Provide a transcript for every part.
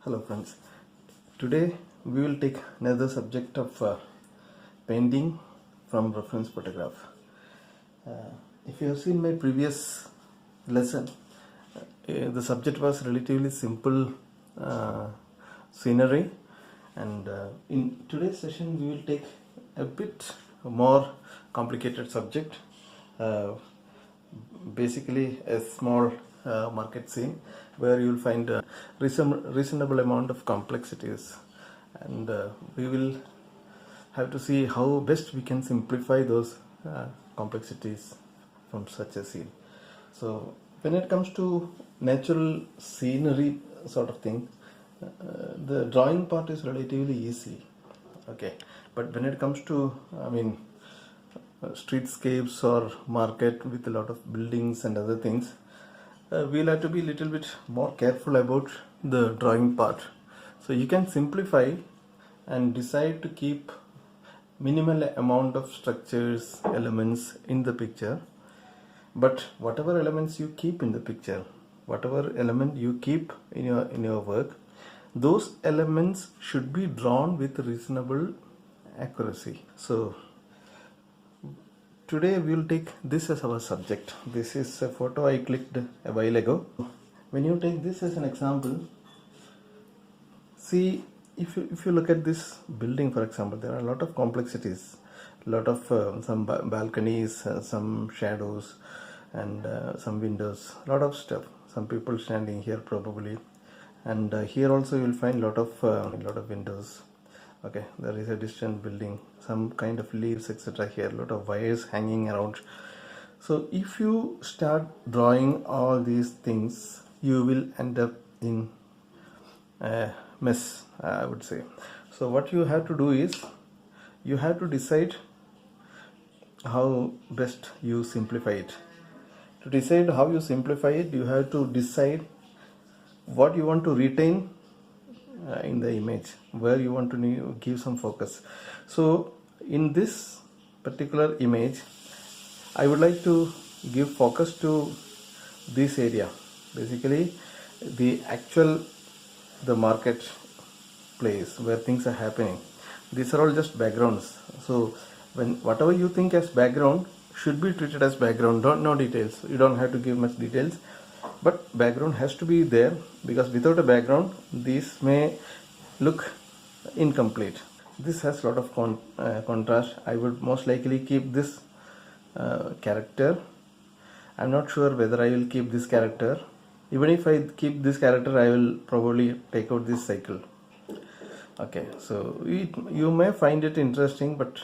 Hello friends, today we will take another subject of painting from reference photograph. If you have seen my previous lesson, the subject was relatively simple scenery, and in today's session we will take a bit more complicated subject, basically a small market scene where you will find a reasonable amount of complexities, and we will have to see how best we can simplify those complexities from such a scene. So when it comes to natural scenery sort of thing, the drawing part is relatively easy, okay, but when it comes to streetscapes or market with a lot of buildings and other things, we'll have to be a little bit more careful about the drawing part. So you can simplify and decide to keep minimal amount of structures, elements in the picture, but whatever elements you keep in the picture, whatever element you keep in your work, those elements should be drawn with reasonable accuracy. So today we will take this as our subject. This is a photo I clicked a while ago. When you take this as an example, see, if you look at this building, for example, there are a lot of complexities, a lot of some balconies, some shadows, and some windows, a lot of stuff. Some people standing here probably, and here also you will find a lot of windows. Okay, there is a distant building, some kind of leaves, etc. here, a lot of wires hanging around. So if you start drawing all these things, you will end up in a mess, I would say. So what you have to do is, you have to decide how best you simplify it. To decide how you simplify it, you have to decide what you want to retain in the image, where you want to give some focus. So in this particular image, I would like to give focus to this area, basically the market place where things are happening. These are all just backgrounds. So whatever you think as background should be treated as background, no details. You don't have to give much details, but background has to be there, because without a background this may look incomplete. This has a lot of contrast. I would most likely keep this character. I'm not sure whether I will keep this character. Even if I keep this character, I will probably take out this cycle. Okay, so you may find it interesting, but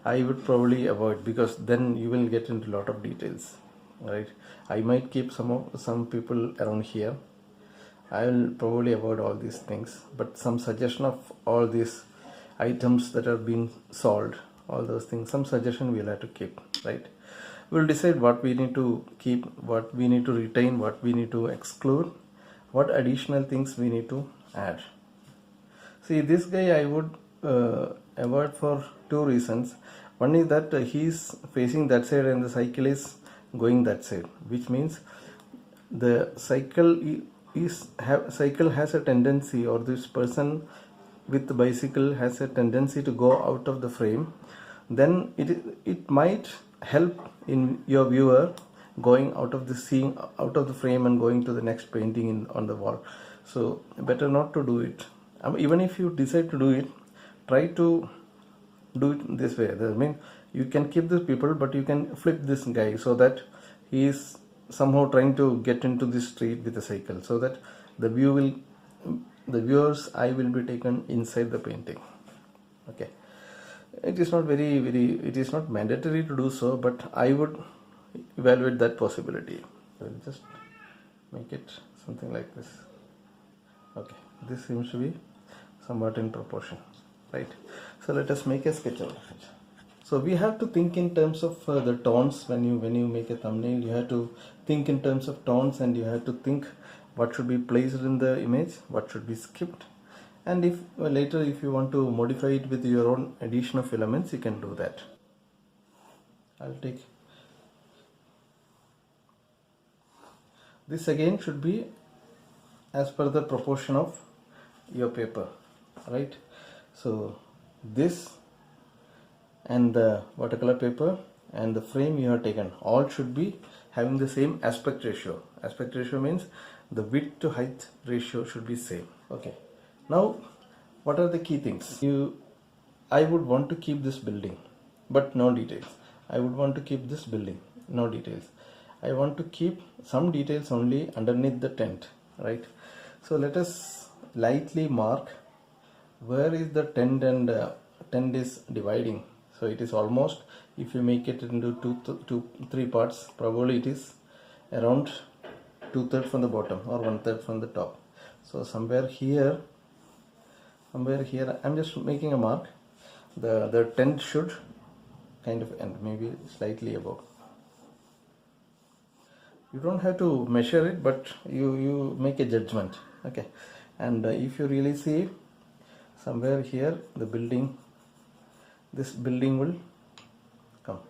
I would probably avoid, because then you will get into a lot of details, right? I might keep some people around here. I will probably avoid all these things, but some suggestion of all these items that are being sold, all those things, some suggestion we'll have to keep, right? We'll decide what we need to keep, what we need to retain, what we need to exclude, what additional things we need to add. See, this guy I would avoid for two reasons. One is that he's facing that side and the cycle is going that side, which means the cycle has a tendency, or this person with the bicycle has a tendency to go out of the frame. Then it might help in your viewer going out of the frame and going to the next painting on the wall. So better not to do it. Even if you decide to do it, try to do it this way. I mean, you can keep these people, but you can flip this guy so that he is somehow trying to get into this street with a cycle, so that the viewer's eye will be taken inside the painting. Okay, it is not it is not mandatory to do so, but I would evaluate that possibility. I will just make it something like this. Okay, this seems to be somewhat in proportion, right? So let us make a sketch of it. So we have to think in terms of the tones. When you make a thumbnail, you have to think in terms of tones, and you have to think what should be placed in the image, what should be skipped, and if later if you want to modify it with your own addition of elements, you can do that. I'll take this. Again should be as per the proportion of your paper, right? So this and the watercolor paper and the frame you have taken all should be having the same aspect ratio. Aspect ratio means the width to height ratio should be same. Okay, now what are the key things? I would want to keep this building but no details. I would want to keep this building, no details. I want to keep some details only underneath the tent, right? So let us lightly mark where is the tent and tent is dividing. So it is almost, if you make it into three parts, probably it is around 2/3 from the bottom or 1/3 from the top. So somewhere here I'm just making a mark. The tent should kind of end, maybe slightly above. You don't have to measure it, but you make a judgment. Okay, and if you really see somewhere here, the building, this building will come.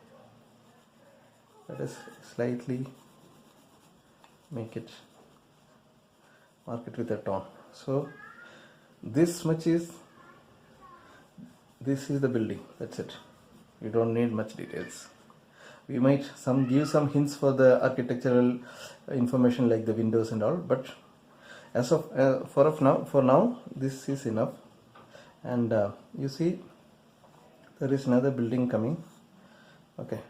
Let us slightly make it, mark it with a tone. So this much is, this is the building, that's it. You don't need much details. We might give some hints for the architectural information like the windows and all, but as of for now this is enough. And you see there is another building coming. Okay,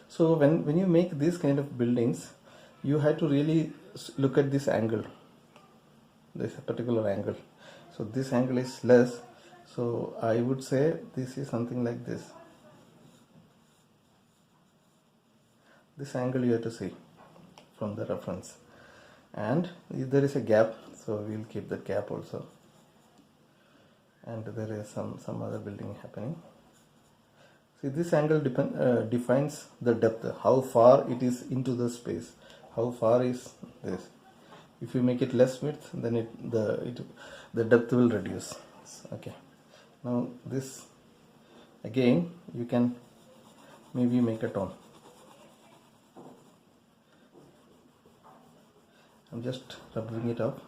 so when you make these kind of buildings, you have to really look at this angle, this particular angle. So this angle is less, so I would say this is something like this. This angle you have to see from the reference, and if there is a gap, so we will keep that gap also. And there is some other building happening. See, this angle defines the depth, how far it is into the space, how far is this. If you make it less width, then the depth will reduce. Okay, now this again you can maybe make a tone. I'm just rubbing it up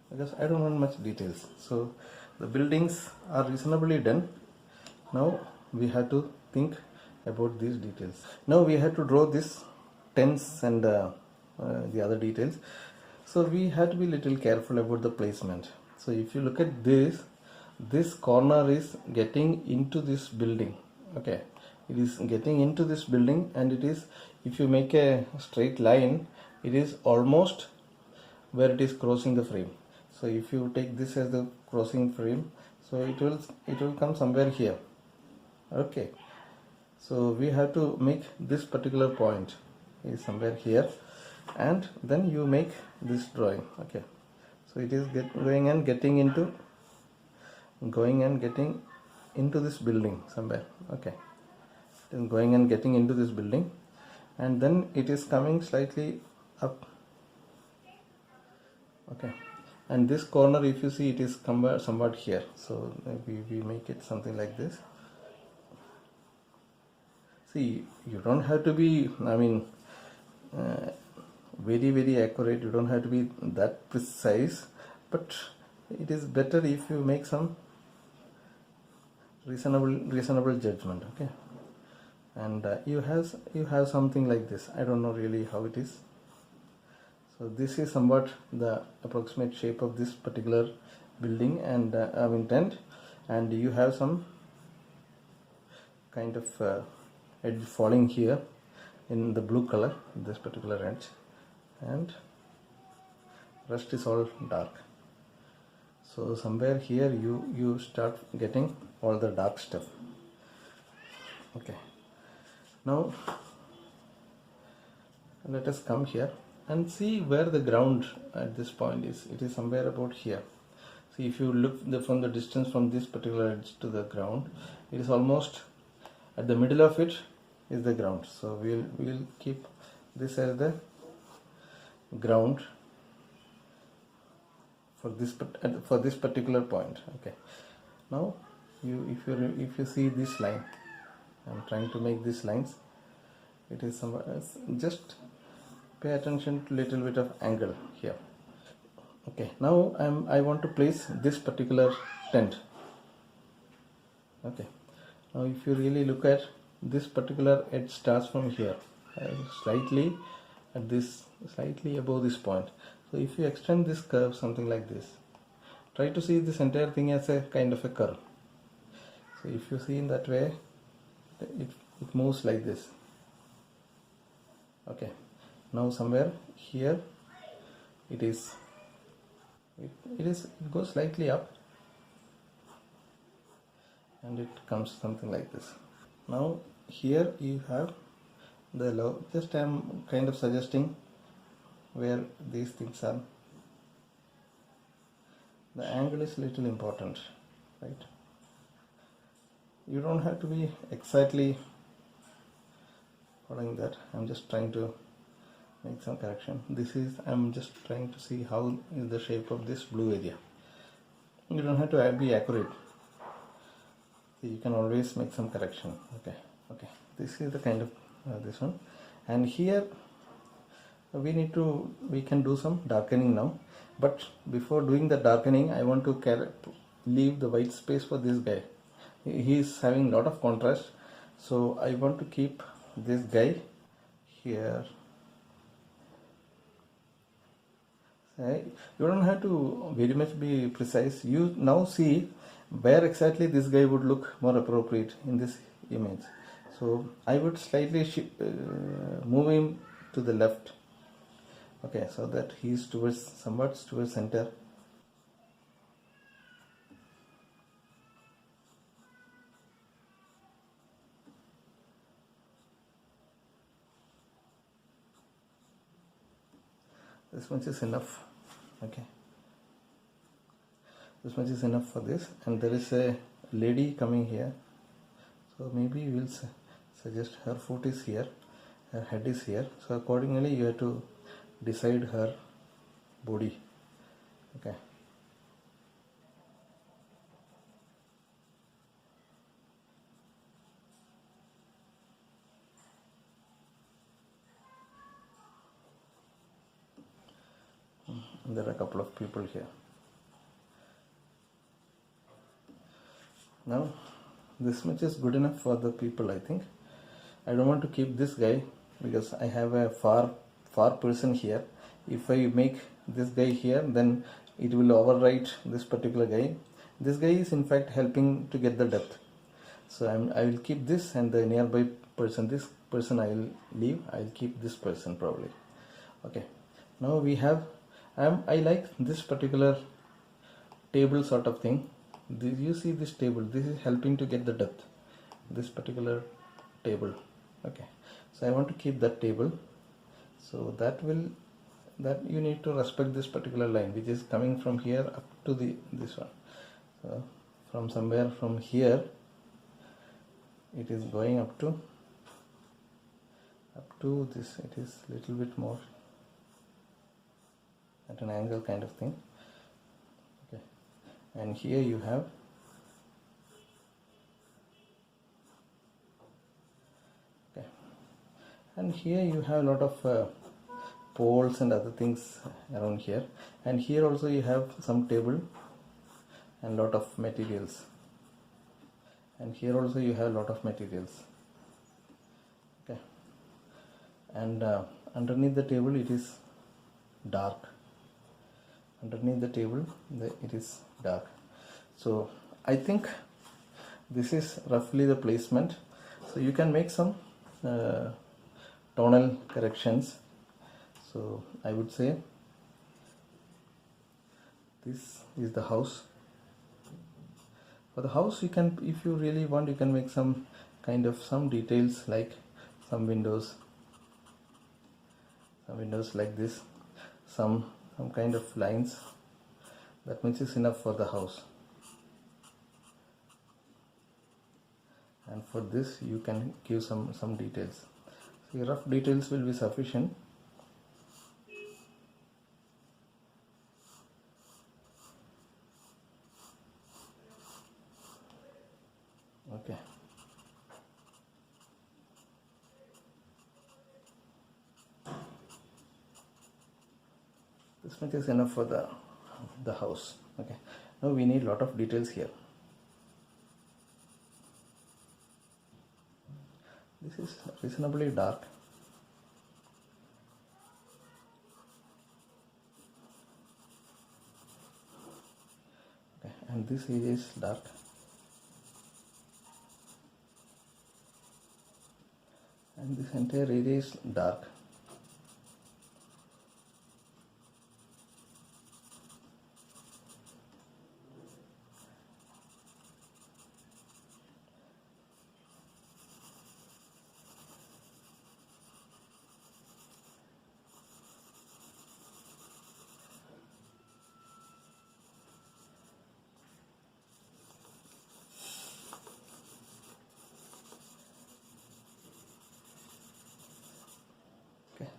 because I don't want much details. So the buildings are reasonably done. Now we have to think about these details. Now we have to draw this tents and the other details. So we have to be little careful about the placement. So if you look at this corner is getting into this building. Okay, it is getting into this building, and it is, if you make a straight line, it is almost where it is crossing the frame. So if you take this as the crossing frame, so it will come somewhere here. Okay, so we have to make this particular point is somewhere here, and then you make this drawing. Okay, so it is going and getting into this building somewhere. Okay, it is going and getting into this building, and then it is coming slightly up. Okay, and this corner, if you see, it is somewhat here. So maybe we make it something like this. See, you don't have to be, I mean, very accurate. You don't have to be that precise, but it is better if you make some reasonable judgment. Okay, and you have something like this. I don't know really how it is. So this is somewhat the approximate shape of this particular building and tent, and you have some kind of edge falling here in the blue color, this particular edge, and rest is all dark. So somewhere here you start getting all the dark stuff. Okay, now let us come here and see where the ground at this point is. It is somewhere about here. See, if you look from the distance from this particular edge to the ground, it is almost at the middle of it is the ground. So we'll keep this as the ground for this particular point. Okay, now if you see this line, I'm trying to make these lines. It is somewhere else. Just pay attention to little bit of angle here. Okay, now I want to place this particular tent. Okay, now if you really look at this particular edge starts from here, slightly at this, slightly above this point. So if you extend this curve something like this, try to see this entire thing as a kind of a curve. So if you see in that way, it moves like this. Okay, now somewhere here it goes slightly up and it comes something like this. Now here you have the low, just I am kind of suggesting where these things are. The angle is little important, right? You don't have to be exactly following that. I'm just trying to make some correction. I'm just trying to see how is the shape of this blue area. You don't have to be accurate. You can always make some correction. Okay, this is the kind of this one, and here we can do some darkening now. But before doing the darkening, I want to leave the white space for this guy. He is having a lot of contrast, so I want to keep this guy here. You don't have to very much be precise. You now see where exactly this guy would look more appropriate in this image. So I would slightly move him to the left. Okay, so that he is somewhat towards center. This much is enough. Okay, this much is enough for this, and there is a lady coming here, so maybe we'll suggest her foot is here, her head is here, so accordingly you have to decide her body. Okay, there are a couple of people here. Now this much is good enough for the people, I think. I don't want to keep this guy because I have a far person here. If I make this guy here, then it will overwrite this particular guy. This guy is in fact helping to get the depth. So I will keep this, and the nearby person, this person I will leave. I will keep this person probably. Okay, now we have I like this particular table sort of thing. You see this table, this is helping to get the depth, this particular table. Okay, so I want to keep that table, so that you need to respect this particular line which is coming from here up to this one. So from somewhere from here it is going up to this. It is little bit more at an angle kind of thing. Okay, and here you have and here you have a lot of poles and other things around here, and here also you have some table and lot of materials, and here also you have a lot of materials. Okay, and underneath the table it is dark. Underneath the table it is dark. So I think this is roughly the placement. So you can make some tonal corrections. So I would say this is the house. For the house, you can, if you really want, you can make some kind of some details, like some windows like this, some kind of lines. That much is enough for the house. And for this you can give some details. So rough details will be sufficient. Okay. This much is enough for the the house. Okay, now we need lot of details here. This is reasonably dark. Okay, and this area is dark. And this entire area is dark. Okay.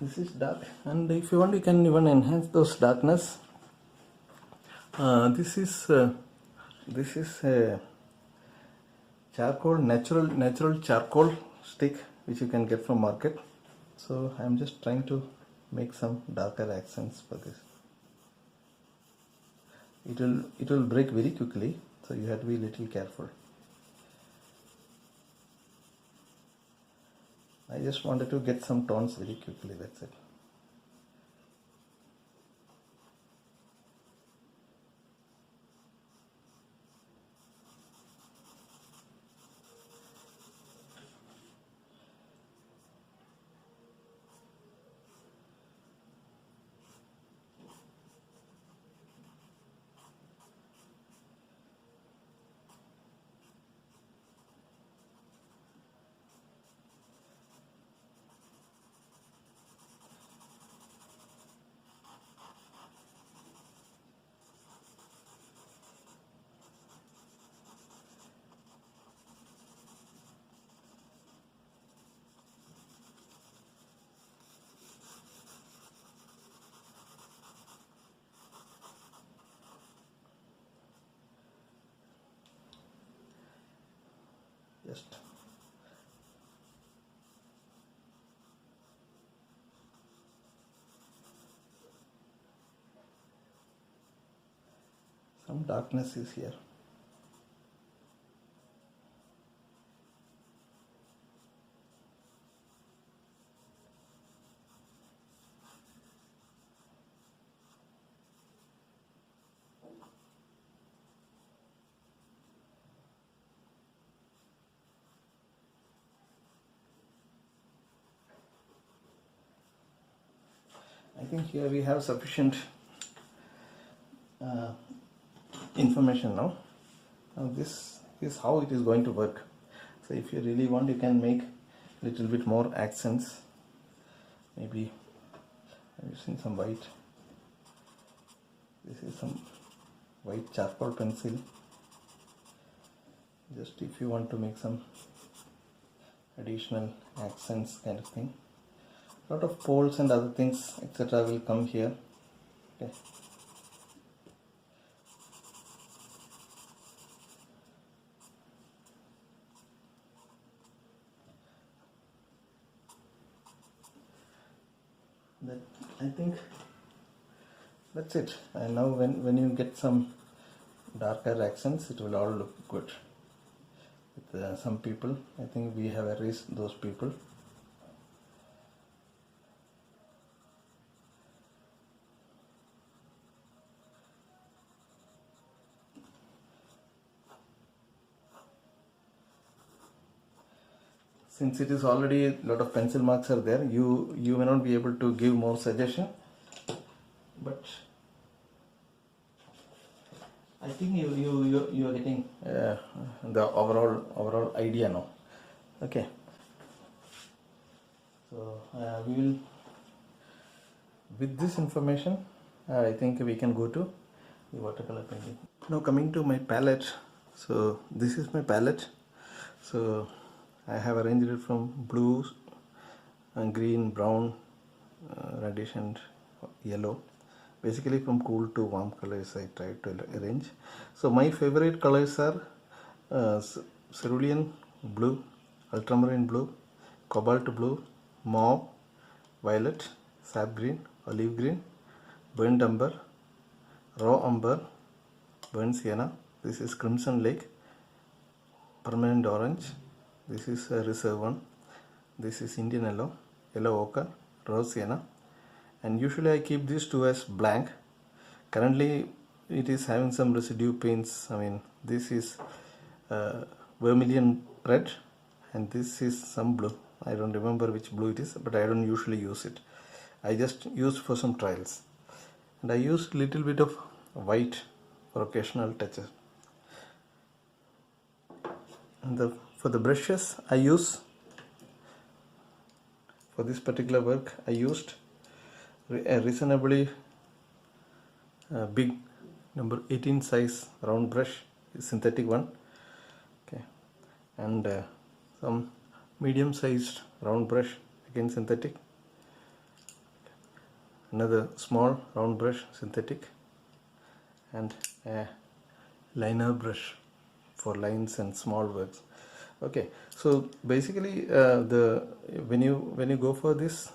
This is dark, and if you want you can even enhance those darkness. This is a charcoal, natural charcoal stick which you can get from market. So I am just trying to make some darker accents for this. It will break very quickly, so you have to be little careful. I just wanted to get some tones very quickly, that's it. Just some darkness is here. I think here we have sufficient information now. Now this is how it is going to work. So if you really want, you can make little bit more accents. Maybe I'm using some white. This is some white charcoal pencil. Just if you want to make some additional accents kind of thing. Lot of poles and other things etc. will come here. Okay. That, I think that's it. And now when you get some darker accents, it will all look good. With some people, I think we have erased those people. Since it is already a lot of pencil marks are there, you may not be able to give more suggestion, but I think you are getting the overall idea now. Okay, so we will, with this information, I think we can go to the watercolor painting. Now coming to my palette. So this is my palette. So I have arranged it from blue, green, brown, reddish and yellow. basically from cool to warm colors I try to arrange. So my favorite colors are Cerulean blue, ultramarine blue, cobalt blue, mauve, violet, sap green, olive green, burnt umber, raw umber, burnt sienna. This is crimson lake, permanent orange. This is a reserve one. This is Indian yellow, yellow ochre, rose sienna. And usually I keep these two as blank. Currently it is having some residue paints. I mean, this is vermilion red and this is some blue. I don't remember which blue it is, but I don't usually use it. I just use for some trials. And I use little bit of white for occasional touches. And for the brushes I use, for this particular work I used a reasonably big number 18 size round brush, synthetic one, okay, and some medium sized round brush, again synthetic, another small round brush, synthetic, and a liner brush for lines and small works. Okay, so basically when you go for this,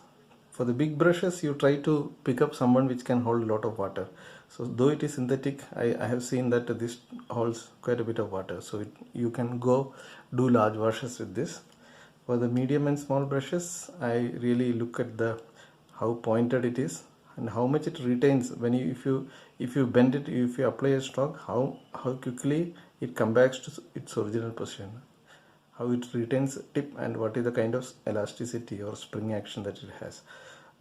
for the big brushes you try to pick up someone which can hold a lot of water. So though it is synthetic, I have seen that this holds quite a bit of water, so you can go do large washes with this. For the medium and small brushes I really look at how pointed it is and how much it retains when if you bend it, if you apply a stroke, how quickly it comes back to its original position, how it retains tip, and what is the kind of elasticity or spring action that it has.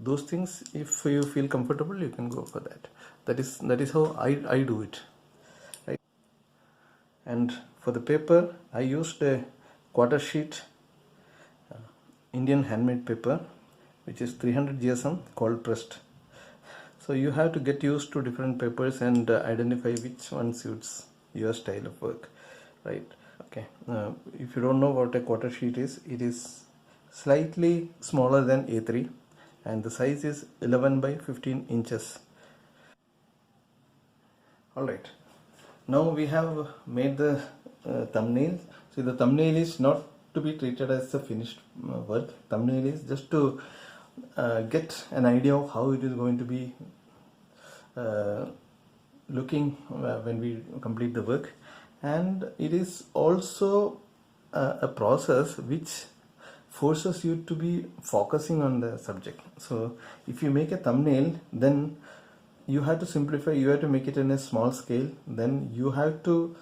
Those things, if you feel comfortable, you can go for that. That is how I do it, right? And for the paper I used a quarter sheet Indian handmade paper, which is 300 GSM, cold pressed. So you have to get used to different papers and identify which one suits your style of work, right? Okay, if you don't know what a quarter sheet is, it is slightly smaller than A3 and the size is 11 by 15 inches. Alright, now we have made the thumbnail. So the thumbnail is not to be treated as a finished work. Thumbnail is just to get an idea of how it is going to be looking when we complete the work, and it is also a process which forces you to be focusing on the subject. So if you make a thumbnail, then you have to simplify, you have to make it in a small scale, then you have to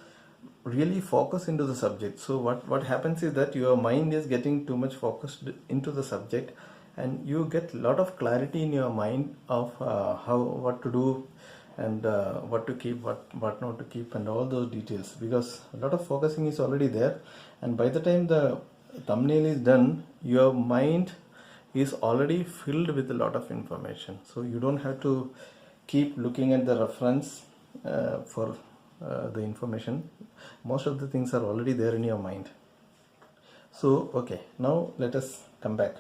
really focus into the subject. So what happens is that your mind is getting too much focused into the subject, and you get a lot of clarity in your mind of what to do and what to keep, what not to keep, and all those details, because a lot of focusing is already there, and by the time the thumbnail is done, your mind is already filled with a lot of information. So you don't have to keep looking at the reference for the information. Most of the things are already there in your mind. So okay, now let us come back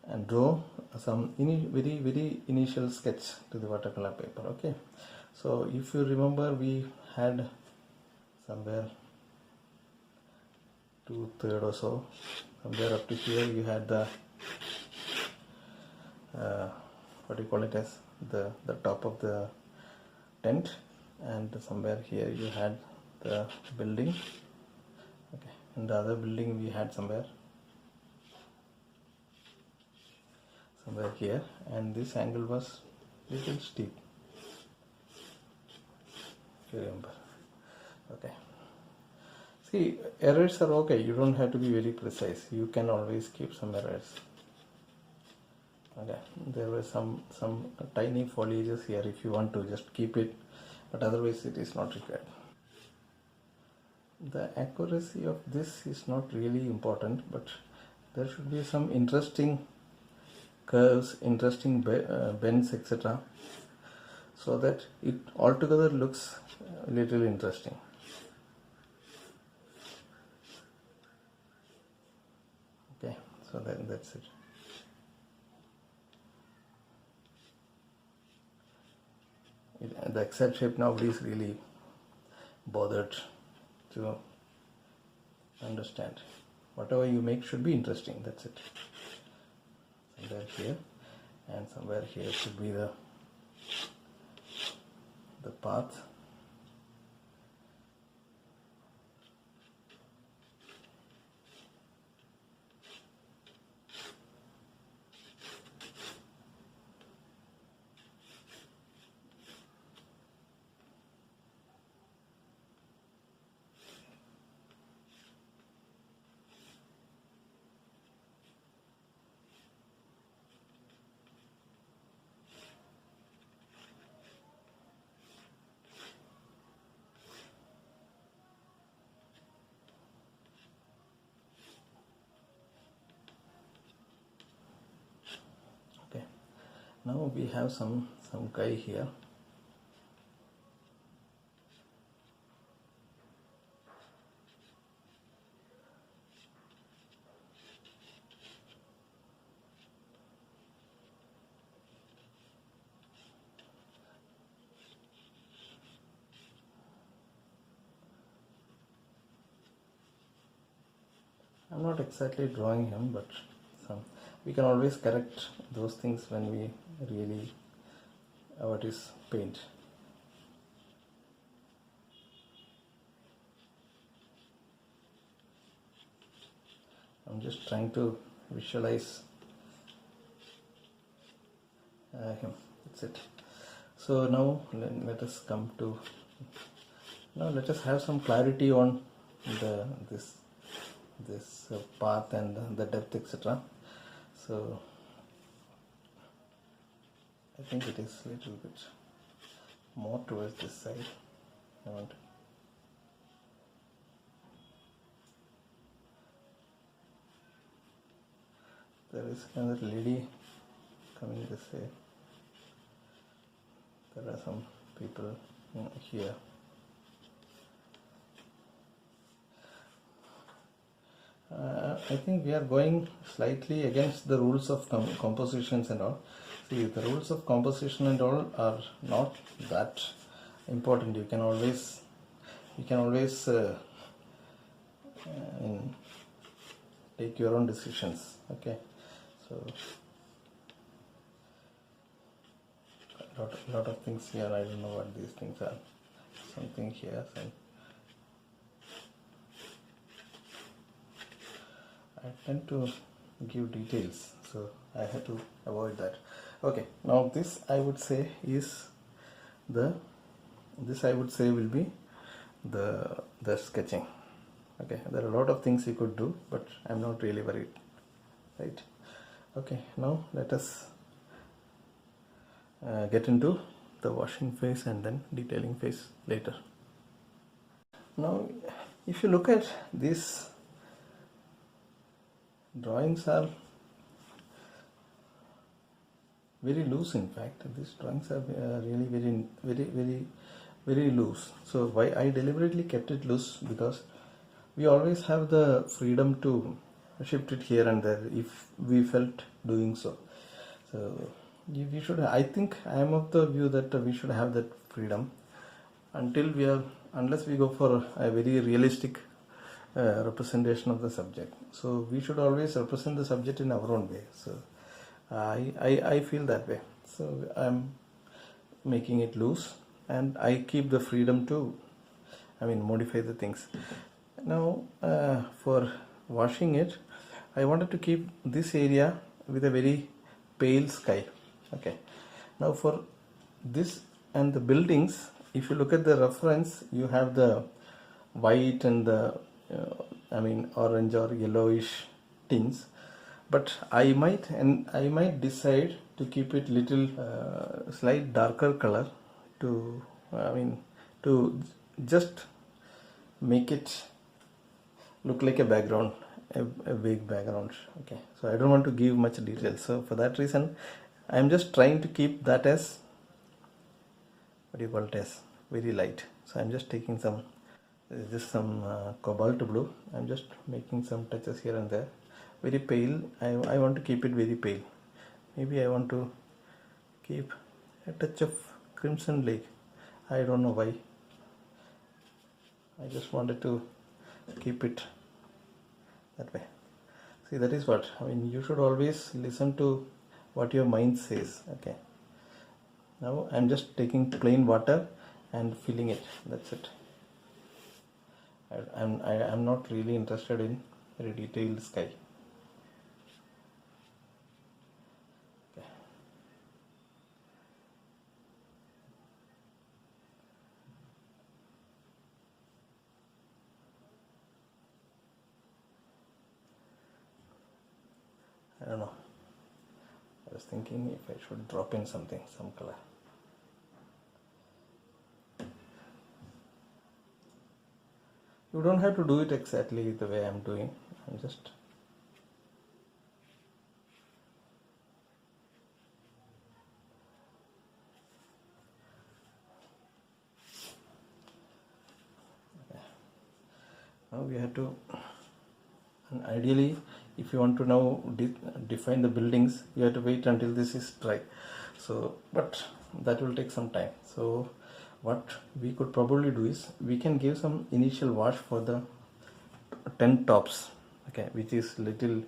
and draw some very initial sketch to the watercolor paper. Okay, so if you remember, we had somewhere 2/3 or so, somewhere up to here you had the what do you call it as the top of the tent, and somewhere here you had the building. Okay, and the other building we had somewhere here, and this angle was little steep, if you remember. Okay, see, errors are okay, you don't have to be very precise, you can always keep some errors. Okay, there were some tiny foliages here, if you want to just keep it, but otherwise it is not required. The accuracy of this is not really important, but there should be some interesting curves, interesting bends, etc., so that it altogether looks a little interesting. Okay, so that's it. the exact shape nobody is really bothered to understand. Whatever you make should be interesting, that's it. Somewhere here and somewhere here should be the path. Okay, now we have some guy here. I'm not exactly drawing him, but we can always correct those things when we really what is paint. I'm just trying to visualize him. That's it. So now let us come to let us have some clarity on this path and the depth, etc. So I think it is a little bit more towards this side. There is another lady coming this way. There are some people here. I think we are going slightly against the rules of compositions and all. See, the rules of composition and all are not that important. You can always take your own decisions. Okay, so lot of things here. I don't know what these things are. Something here. I tend to give details, so I have to avoid that. Okay, now this I would say is will be the sketching. Okay, there are a lot of things you could do, but I'm not really worried, right? Okay, now let us get into the washing phase and then detailing phase later. Now if you look at these drawings are very loose. In fact, these drawings are really very loose. So why I deliberately kept it loose, because we always have the freedom to shift it here and there if we felt doing so. So we should, I think I am of the view that we should have that freedom unless we go for a very realistic representation of the subject. So we should always represent the subject in our own way. So I feel that way. So I'm making it loose and I keep the freedom to modify the things. Now for washing it, I wanted to keep this area with a very pale sky. Okay, now for this and the buildings, if you look at the reference, you have the white and the orange or yellowish tints, but I might decide to keep it little slight darker color to just make it look like a background, a vague background. Okay, so I don't want to give much detail, so for that reason I'm just trying to keep that as very light. So I'm just taking some cobalt blue. I'm just making some touches here and there. Very pale. I want to keep it very pale. Maybe I want to keep a touch of crimson lake. I don't know why. I just wanted to keep it that way. See, that is what I mean. You should always listen to what your mind says. Okay. Now I'm just taking plain water and filling it. That's it. I'm not really interested in very detailed sky. Okay. I don't know. I was thinking if I should drop in something, some color. You don't have to do it exactly the way I'm doing. I'm just now we have to, and ideally if you want to now define the buildings, you have to wait until this is dry. So but that will take some time. So what we could probably do is we can give some initial wash for the tent tops, okay, which is little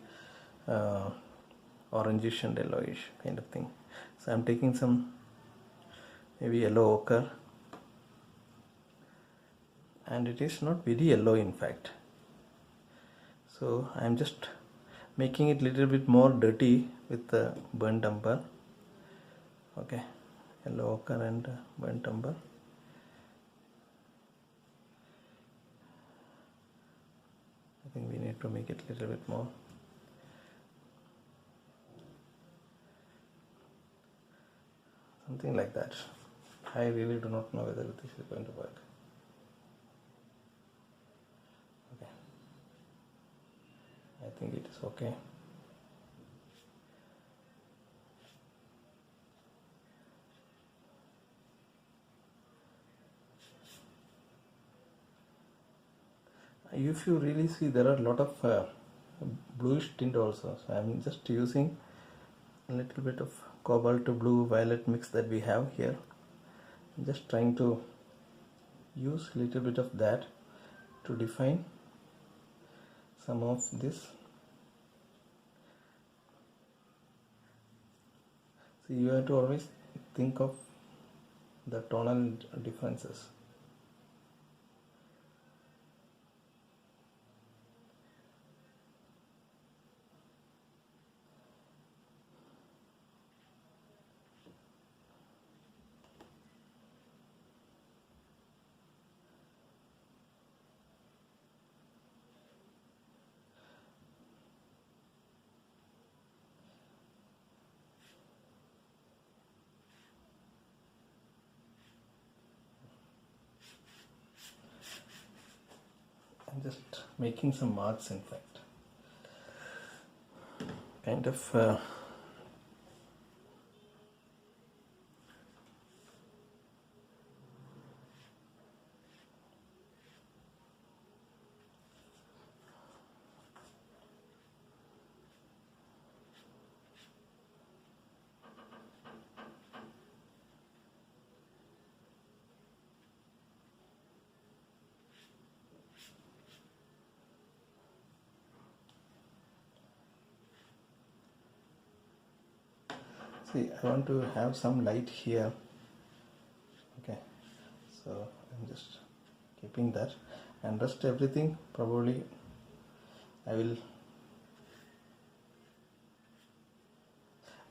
orangish and yellowish kind of thing. So I'm taking some maybe yellow ochre, and it is not very yellow in fact. So I'm just making it little bit more dirty with the burnt umber. Okay, yellow ochre and burnt umber. I think we need to make it a little bit more. Something like that. I really do not know whether this is going to work. Okay. I think it is okay. If you really see, there are a lot of bluish tint also. So I am just using a little bit of cobalt to blue violet mix that we have here. I'm just trying to use a little bit of that to define some of this. So you have to always think of the tonal differences. I'm just making some marks, in fact. Kind of see, I want to have some light here. Okay, so I'm just keeping that, and rest everything probably I will,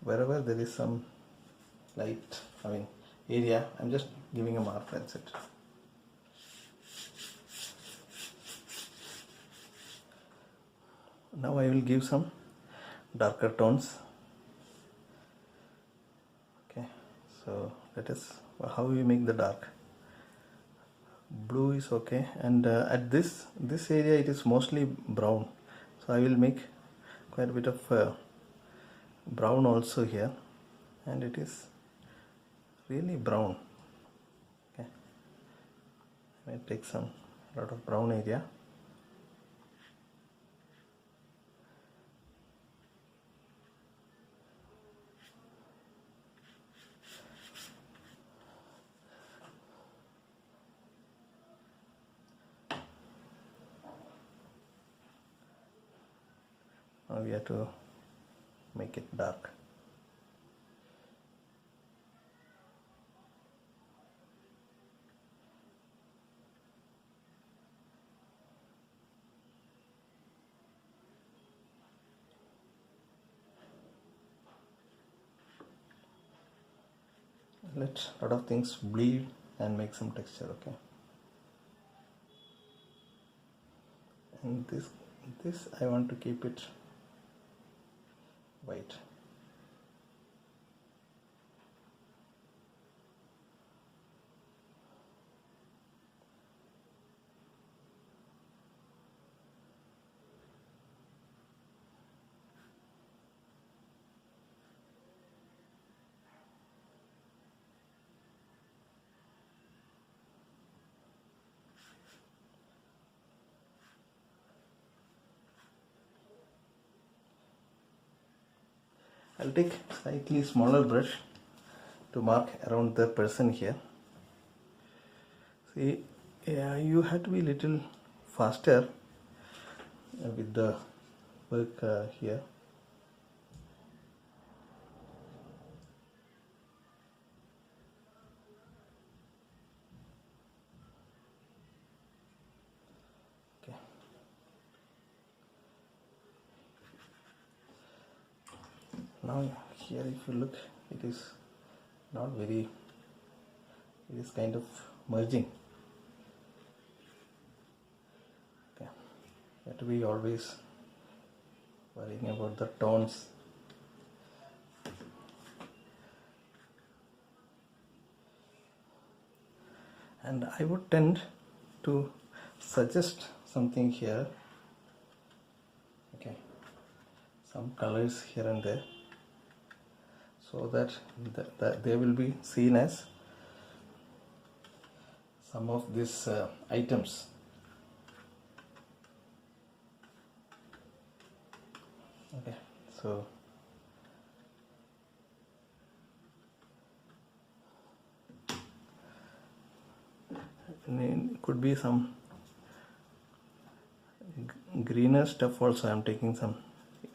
wherever there is some light, I mean area, I'm just giving a mark, that's it. Now I will give some darker tones. Okay, so that is how we make the dark. Blue is okay, and at this area it is mostly brown, so I will make quite a bit of brown also here, and it is really brown. Okay, I will take some lot of brown area. Now we have to make it dark. Let a lot of things bleed and make some texture, okay? And this I want to keep it white. I'll take slightly smaller brush to mark around the person here. See, yeah, you have to be little faster with the work here. Okay. Now here if you look, it is not very, it is kind of merging. Okay. You have to be always worrying about the tones. And I would tend to suggest something here. Okay, some colors here and there, so that they will be seen as some of these items. Okay, so it could be some greener stuff also. I am taking some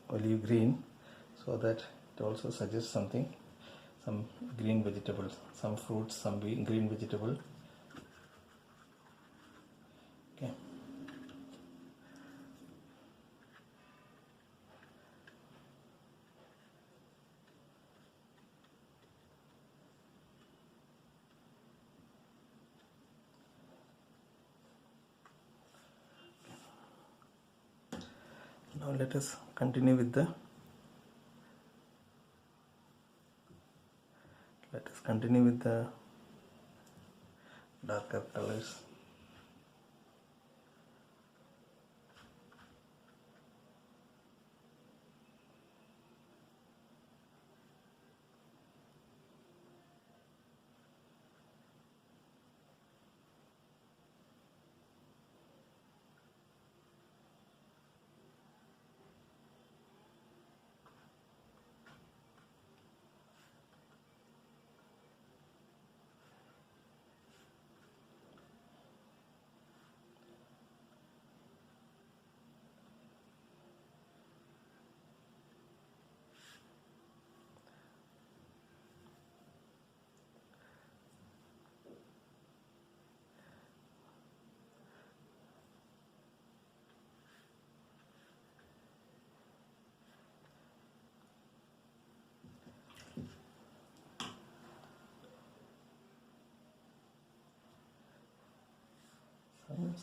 olive green so that it also suggests something, some green vegetables, some fruits, some green vegetable. Okay. Now let us continue with the darker colors.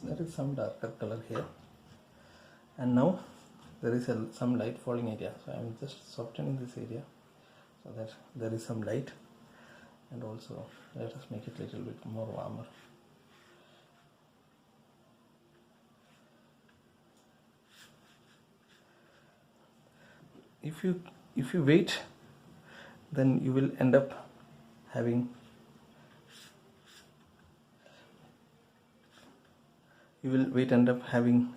There is some darker color here, and now there is some light falling area, so I am just softening this area so that there is some light, and also let us make it a little bit more warmer. If you wait, then you will end up having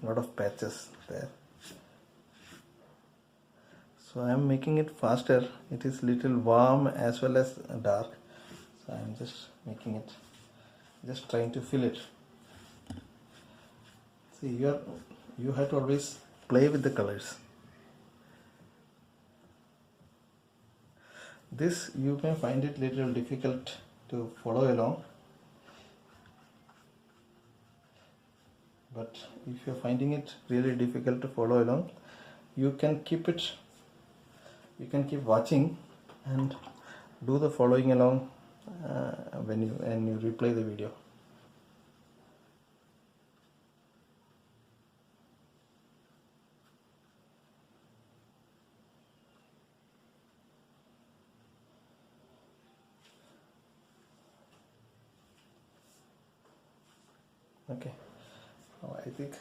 a lot of patches there. So I am making it faster. It is little warm as well as dark, so I am just making it, just trying to fill it. See, you have to always play with the colors. This you may find it little difficult to follow along, but if you're finding it really difficult to follow along, you can keep watching and do the following along when you replay the video. Okay, now I think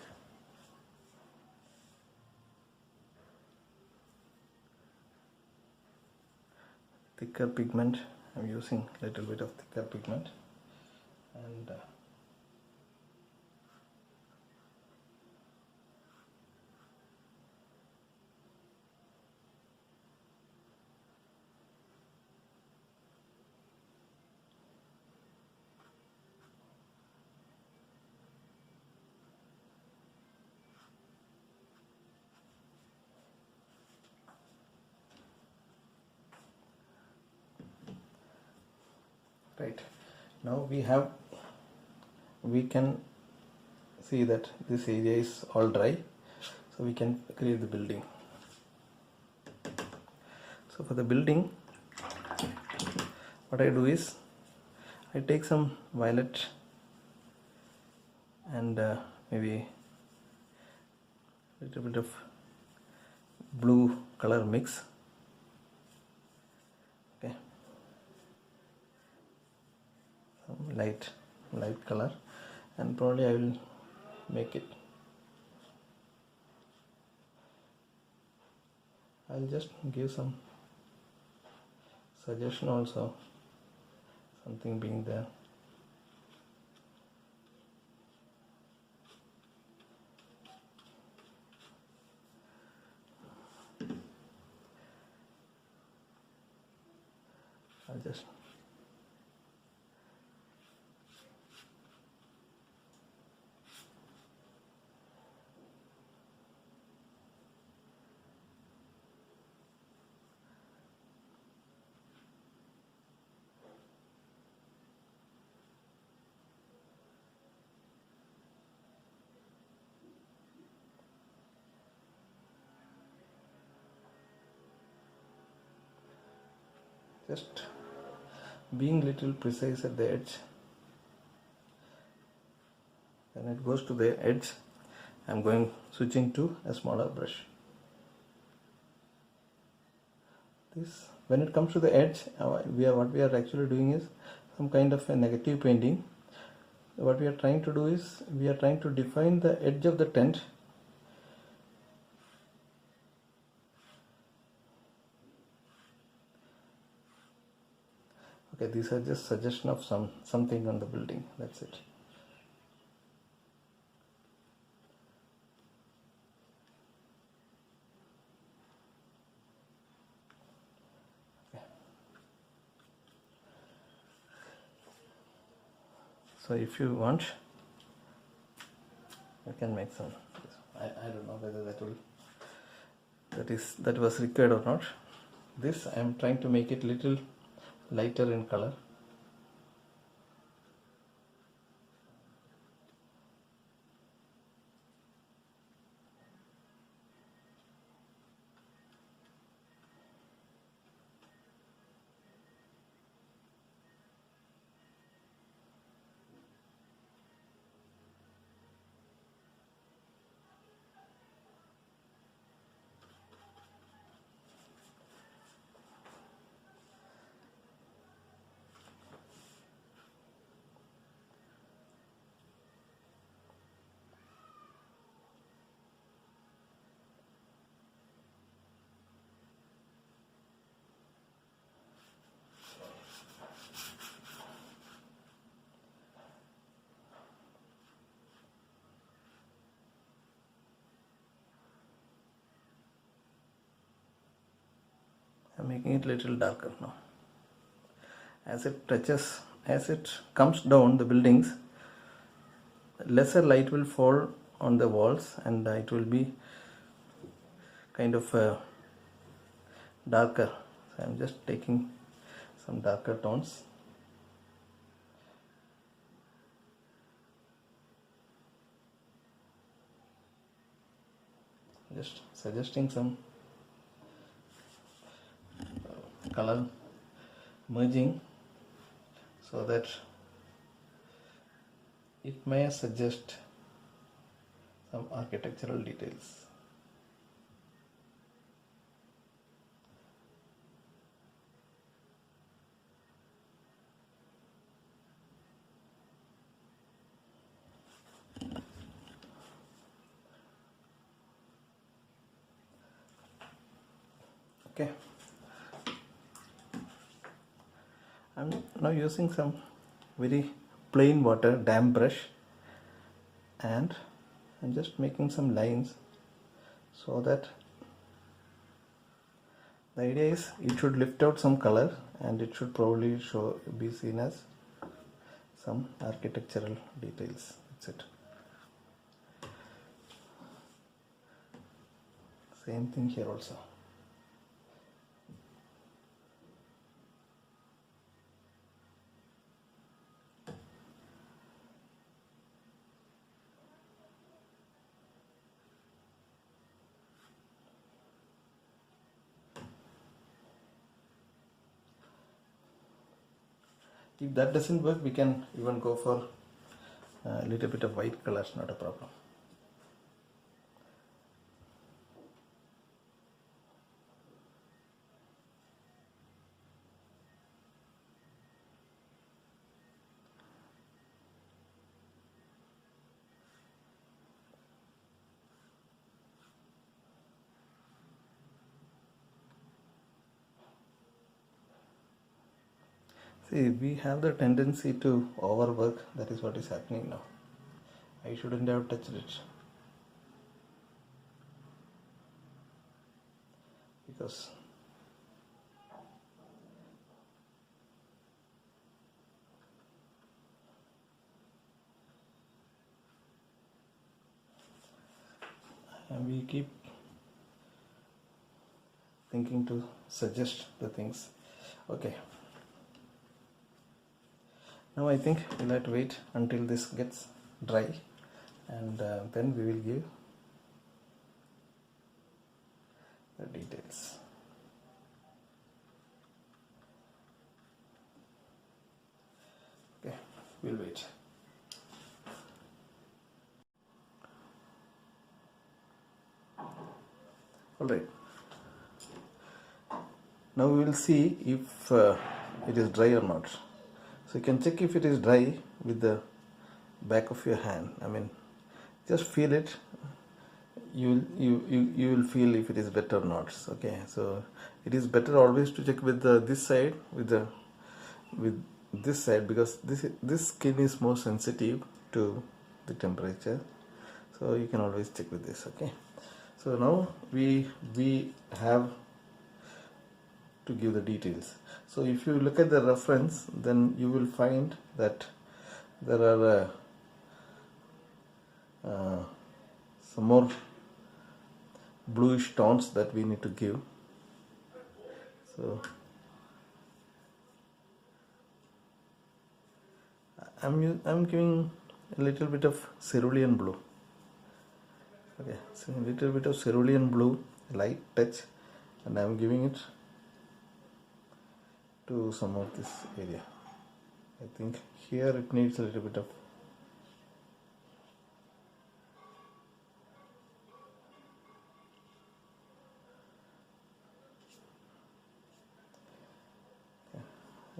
thicker pigment. I'm using a little bit of thicker pigment, and right now we can see that this area is all dry, so we can create the building. So for the building, what I do is I take some violet and maybe a little bit of blue color mix. Okay, some light color, and probably I will make it. I'll just give some suggestion also, something being there. I'll just being little precise at the edge. When it goes to the edge, I'm switching to a smaller brush. This, when it comes to the edge, what we are actually doing is some kind of a negative painting. What we are trying to do is we are trying to define the edge of the tent. Okay, these are just suggestion of something on the building. That's it. Okay. So if you want, you can make some. I don't know whether that was required or not. This I am trying to make it little lighter in color. I'm making it little darker now. As it comes down the buildings, lesser light will fall on the walls, and it will be kind of darker. So I'm just taking some darker tones. Just suggesting some color merging so that it may suggest some architectural details. Okay, I'm now using some very plain water damp brush, and I'm just making some lines so that the idea is it should lift out some color and it should probably be seen as some architectural details. That's it. Same thing here also. If that doesn't work, we can even go for a little bit of white colors, not a problem. See, we have the tendency to overwork. That is what is happening now. I shouldn't have touched it, because we keep thinking to suggest the things. Okay. Now I think we'll have to wait until this gets dry, and then we will give the details. Okay, we'll wait. Alright. Now we will see if it is dry or not. So you can check if it is dry with the back of your hand. I mean, just feel it. You will feel if it is wet or not. Okay, so it is better always to check with this side, with this side, because this skin is more sensitive to the temperature. So you can always check with this. Okay. So now we have to give the details. So if you look at the reference, then you will find that there are some more bluish tones that we need to give. So I'm giving a little bit of cerulean blue. Okay, so a little bit of cerulean blue, light touch, and I'm giving it to some of this area. I think here it needs a little bit of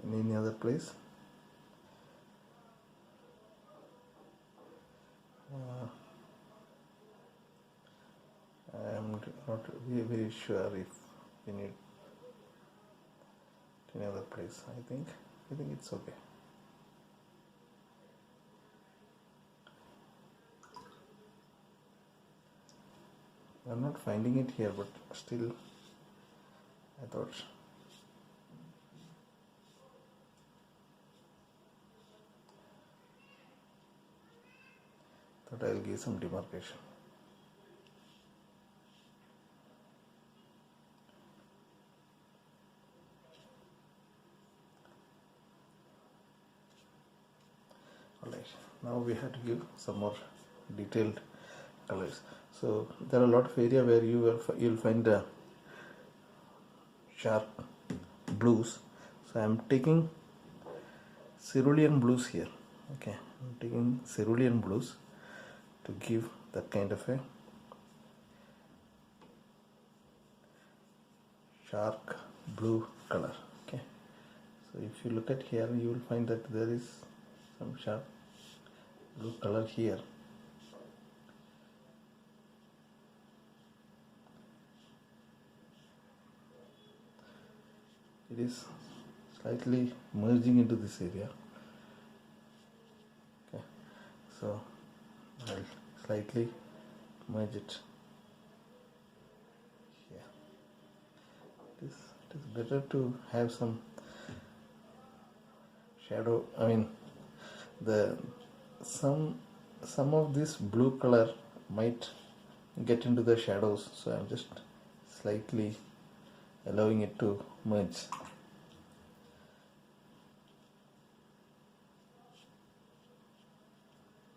in any other place. I am not very sure if we need any other place. I think it's okay. I'm not finding it here, but still I thought I'll give some demarcation. Alright, now we have to give some more detailed colors. So there are a lot of area where you'll find sharp blues. So I'm taking cerulean blues here. Okay, I'm taking cerulean blues to give that kind of a sharp blue color. Okay, so if you look at here, you will find that there is some sharp blue color here. It is slightly merging into this area. Okay, so I'll slightly merge it here. It is better to have some shadow. I mean, some of this blue color might get into the shadows, so I'm just slightly allowing it to merge.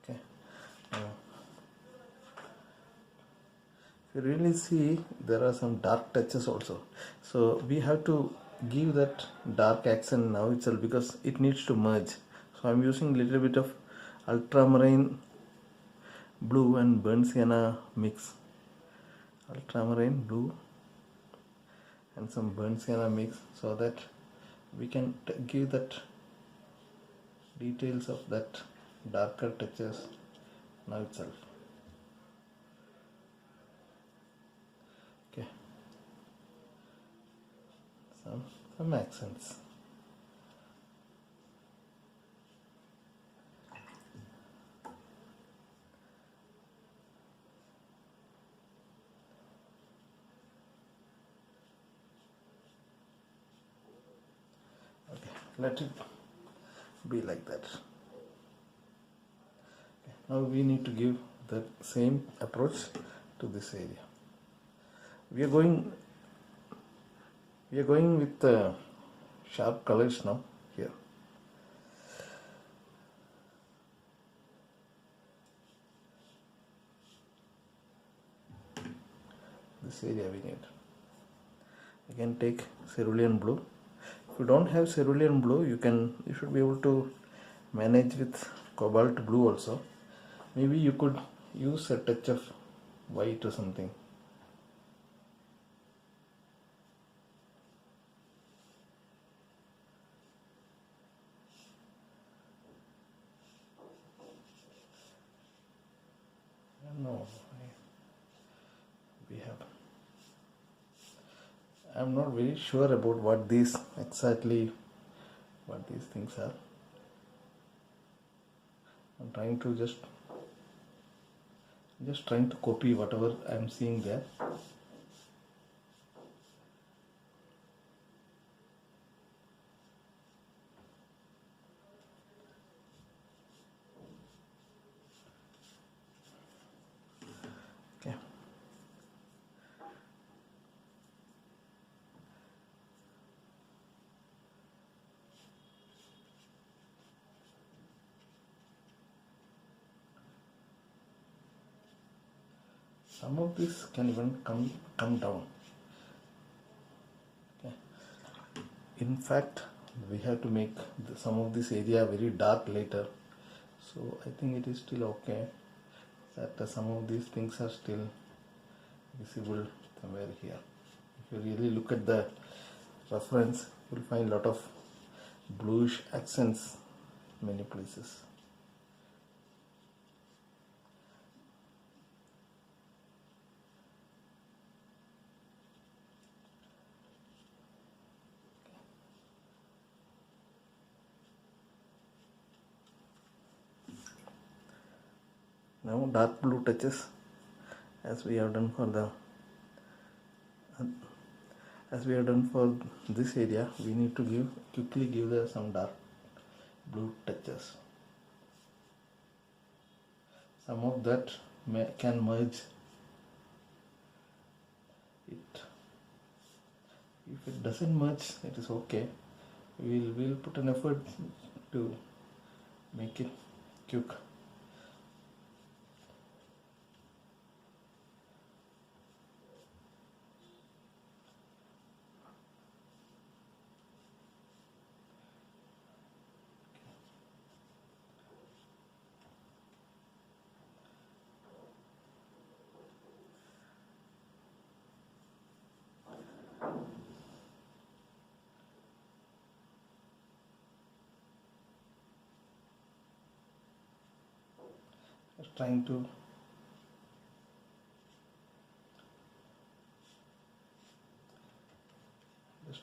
Okay. If you really see, there are some dark touches also. So we have to give that dark accent now itself because it needs to merge. So I'm using a little bit of ultramarine blue and burnt sienna mix. Ultramarine blue and some burnt sienna mix, so that we can give that details of that darker touches now itself. Okay, some accents. Let it be like that. Okay. Now we need to give the same approach to this area. We are going with sharp colors now here. This area we need. Again, take cerulean blue. If you don't have cerulean blue, you should be able to manage with cobalt blue also. Maybe you could use a touch of white or something. No, I'm not very sure about what these things are. I'm trying to just trying to copy whatever I'm seeing there. Okay. Some of this can even come down. Okay. In fact, we have to make some of this area very dark later, so I think it is still okay that some of these things are still visible somewhere here. If you really look at the reference, you will find a lot of bluish accents many places. Now dark blue touches, as we have done for this area, we need to quickly give some dark blue touches. Some of that can merge it. If it doesn't merge, it is okay. We'll put an effort to make it quick.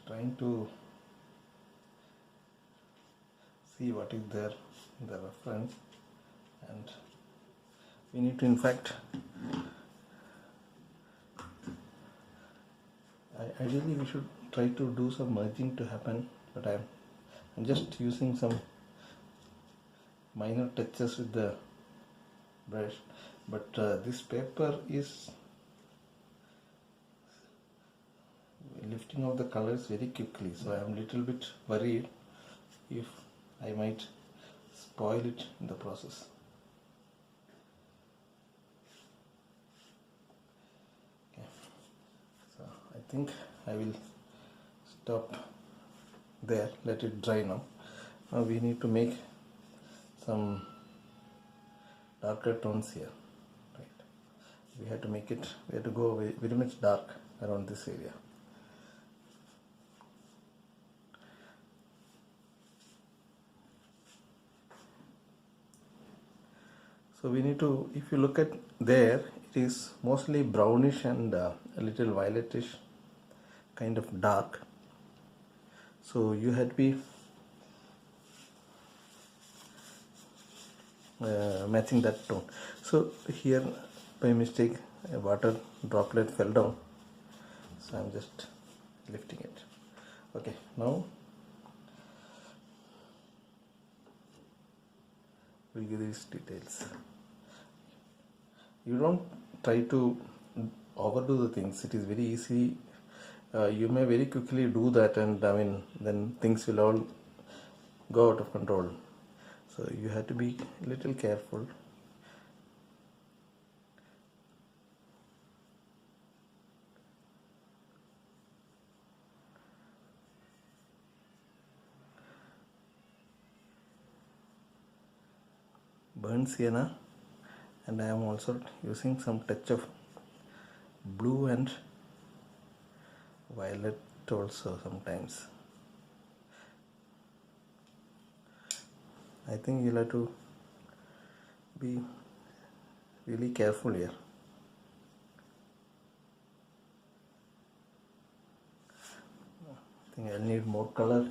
Trying to see what is there in the reference, and we need to, in fact, ideally we should try to do some merging to happen, but I'm just using some minor touches with the brush, but this paper is lifting out the colors very quickly, so I am a little bit worried if I might spoil it in the process. Okay. So I think I will stop there, let it dry now. Now we need to make some darker tones here, right? We have to go very much dark around this area. So we need to, if you look at there, it is mostly brownish and a little violetish kind of dark. So you had to be matching that tone. So here by mistake a water droplet fell down, so I'm just lifting it. Okay, now we'll give these details. You don't try to overdo the things. It is very easy. You may very quickly do that, and then things will all go out of control. So you have to be a little careful. Burnt sienna, and I am also using some touch of blue and violet also sometimes. I think you'll have to be really careful here. I think I'll need more color.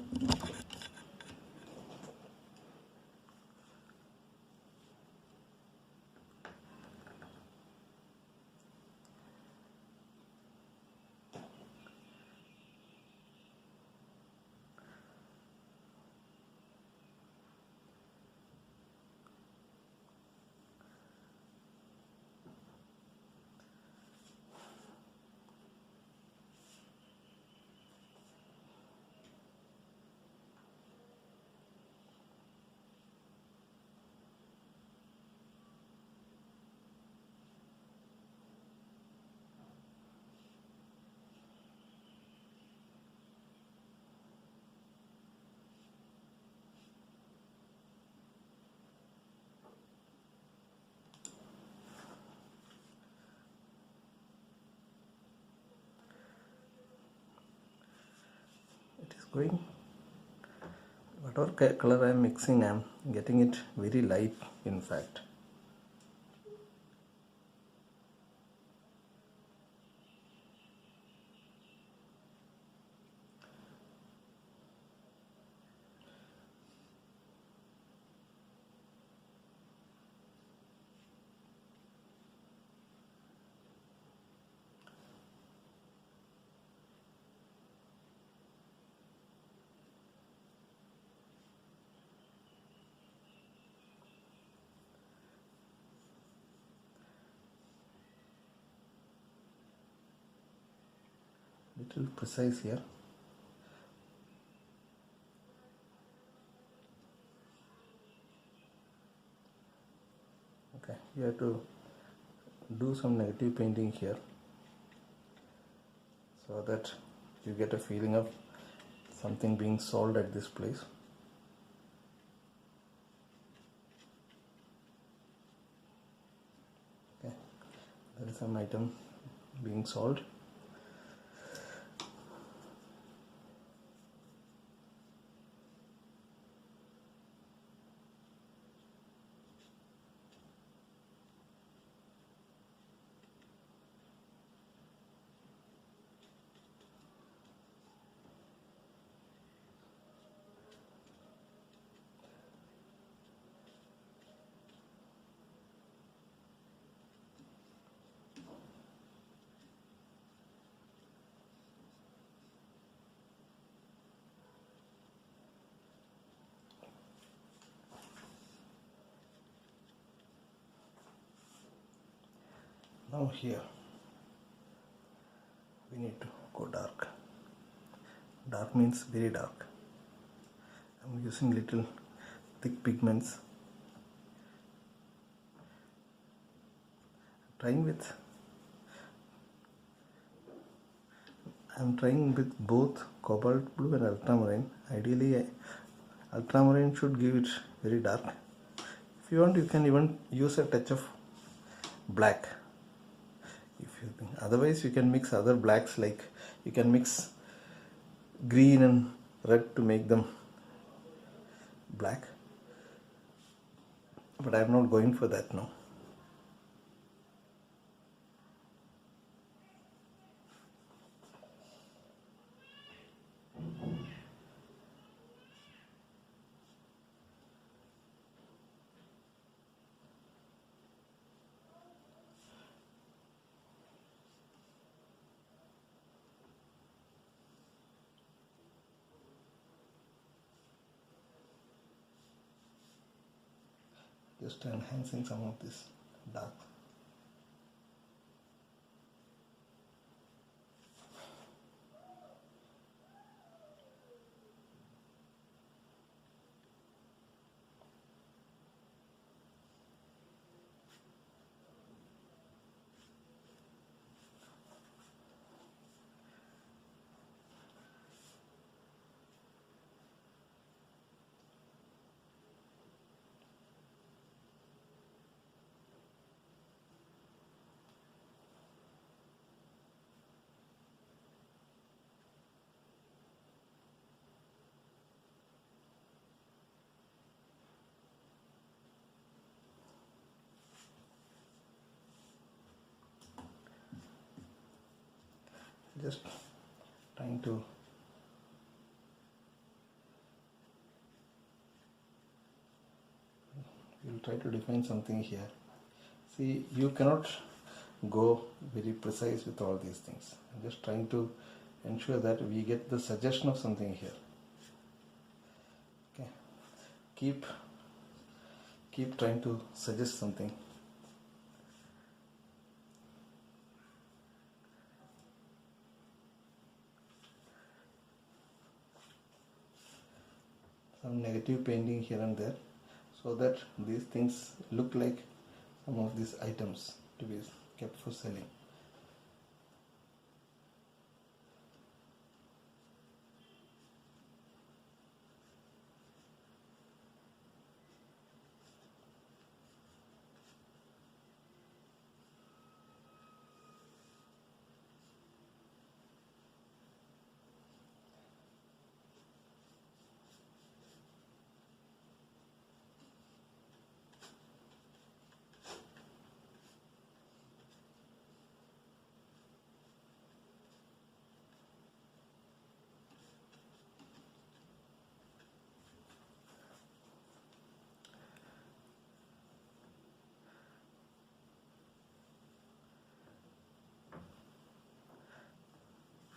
It is going, whatever color I am mixing, I am getting it very light, in fact. Little precise here. Okay, you have to do some negative painting here so that you get a feeling of something being solved at this place. Okay, there is some item being solved. Now here we need to go dark. Dark means very dark. I'm using little thick pigments. I'm trying with both cobalt blue and ultramarine. Ideally ultramarine should give it very dark. If you want, you can even use a touch of black. If you think. Otherwise you can mix other blacks, like you can mix green and red to make them black, but I'm not going for that now. Just enhancing some of this dark. Just trying to we'll try to define something here. See, you cannot go very precise with all these things. I'm just trying to ensure that we get the suggestion of something here. Okay, keep trying to suggest something. Some negative painting here and there, so that these things look like some of these items to be kept for selling.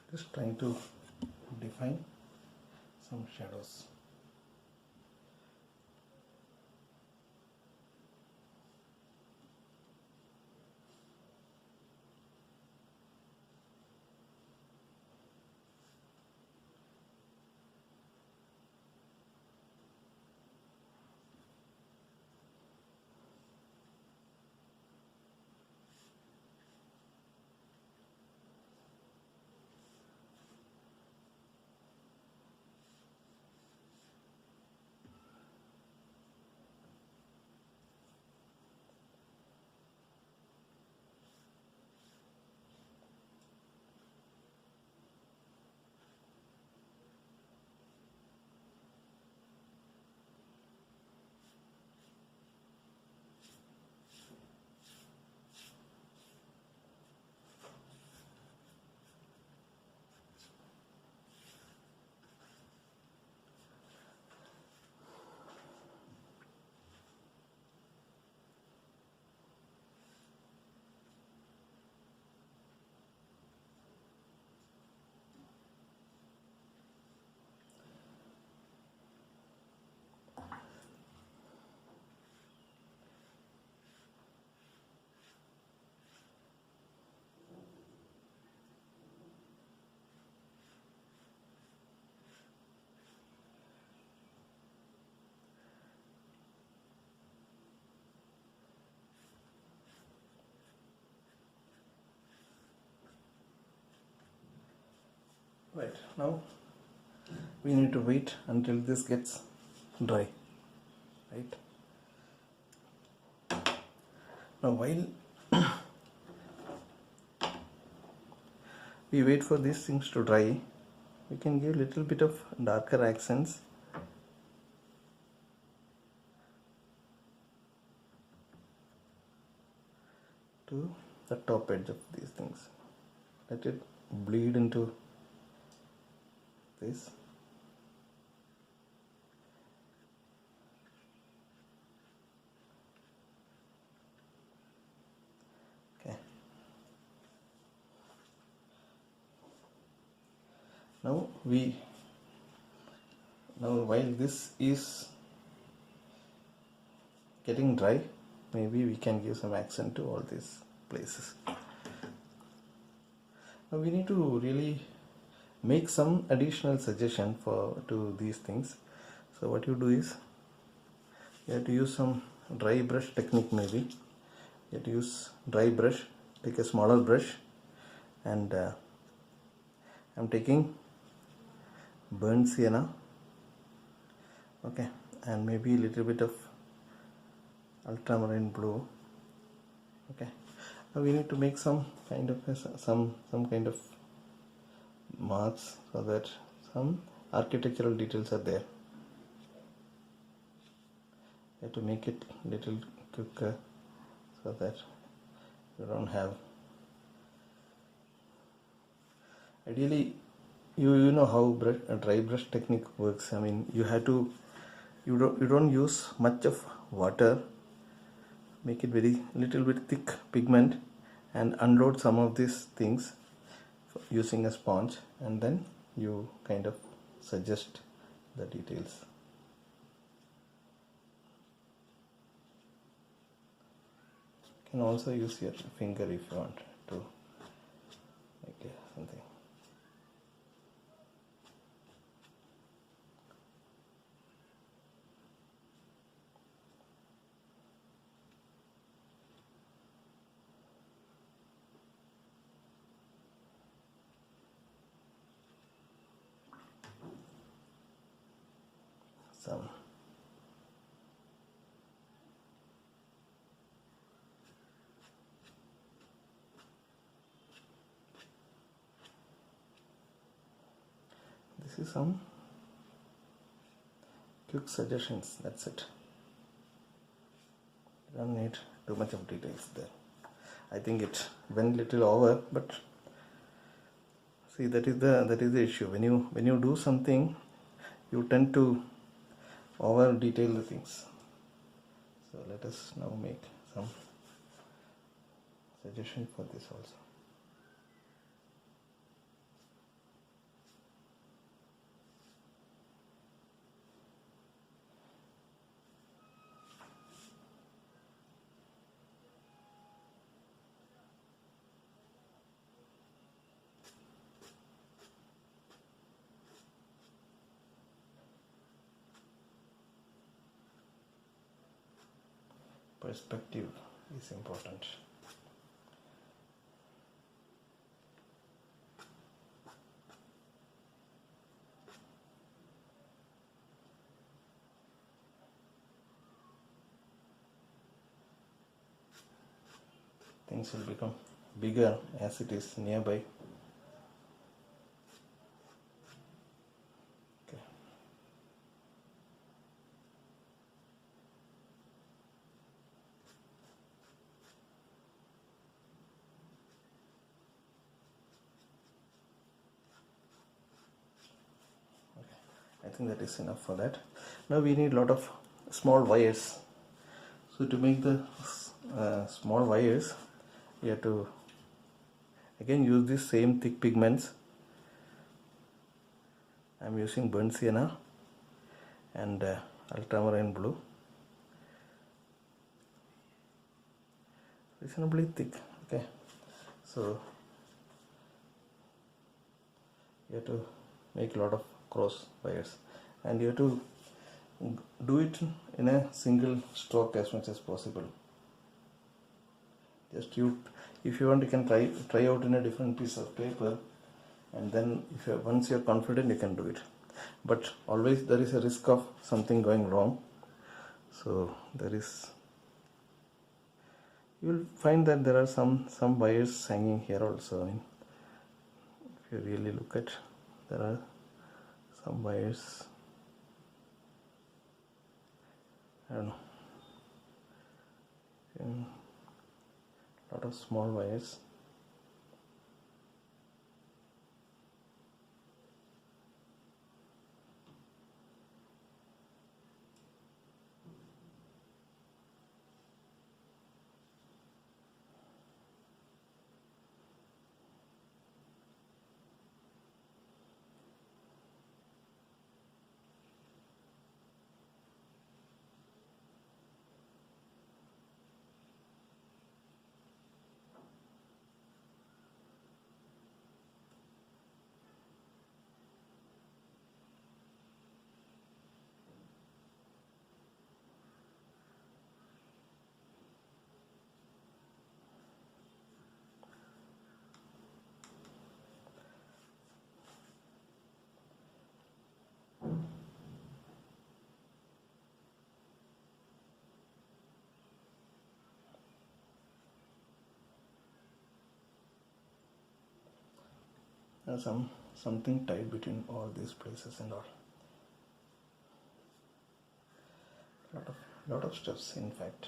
Just trying to define some shadows. Right, now we need to wait until this gets dry, right? Now while we wait for these things to dry, we can give little bit of darker accents to the top edge of these things. Let it bleed into this. Okay. Now while this is getting dry, maybe we can give some accent to all these places. Now we need to really make some additional suggestion to these things. So what you do is, you have to use some dry brush technique. Maybe you have to use dry brush. Take a smaller brush, and I'm taking burnt sienna, okay, and maybe a little bit of ultramarine blue. Okay, now we need to make some kind of some kind of marks so that some architectural details are there. You have to make it little quicker so that you don't have. Ideally, you know how dry brush technique works. I mean, you don't use much of water. Make it very little bit thick pigment and unload some of these things using a sponge, and then you kind of suggest the details. You can also use your finger if you want to make something. Some this is some quick suggestions, that's it. You don't need too much of details there. I think it went little over, but see, that is the issue. When you do something, you tend to over detail the things. So let us now make some suggestion for this also. Perspective is important. Things will become bigger as it is nearby. Okay. I think that is enough for that. Now we need a lot of small wires. So to make the small wires, we have to again use this same thick pigments. I am using burnt sienna and ultramarine blue. Reasonably thick. Okay, so you have to make a lot of cross wires, and you have to do it in a single stroke as much as possible. Just if you want, you can try out in a different piece of paper and then once you're confident, you can do it. But always there is a risk of something going wrong. So you'll find that there are some wires hanging here also. I mean, if you really look at, there are some wires. I don't know. A lot of small wires. There's something tied between all these places and all. Lot of steps, in fact.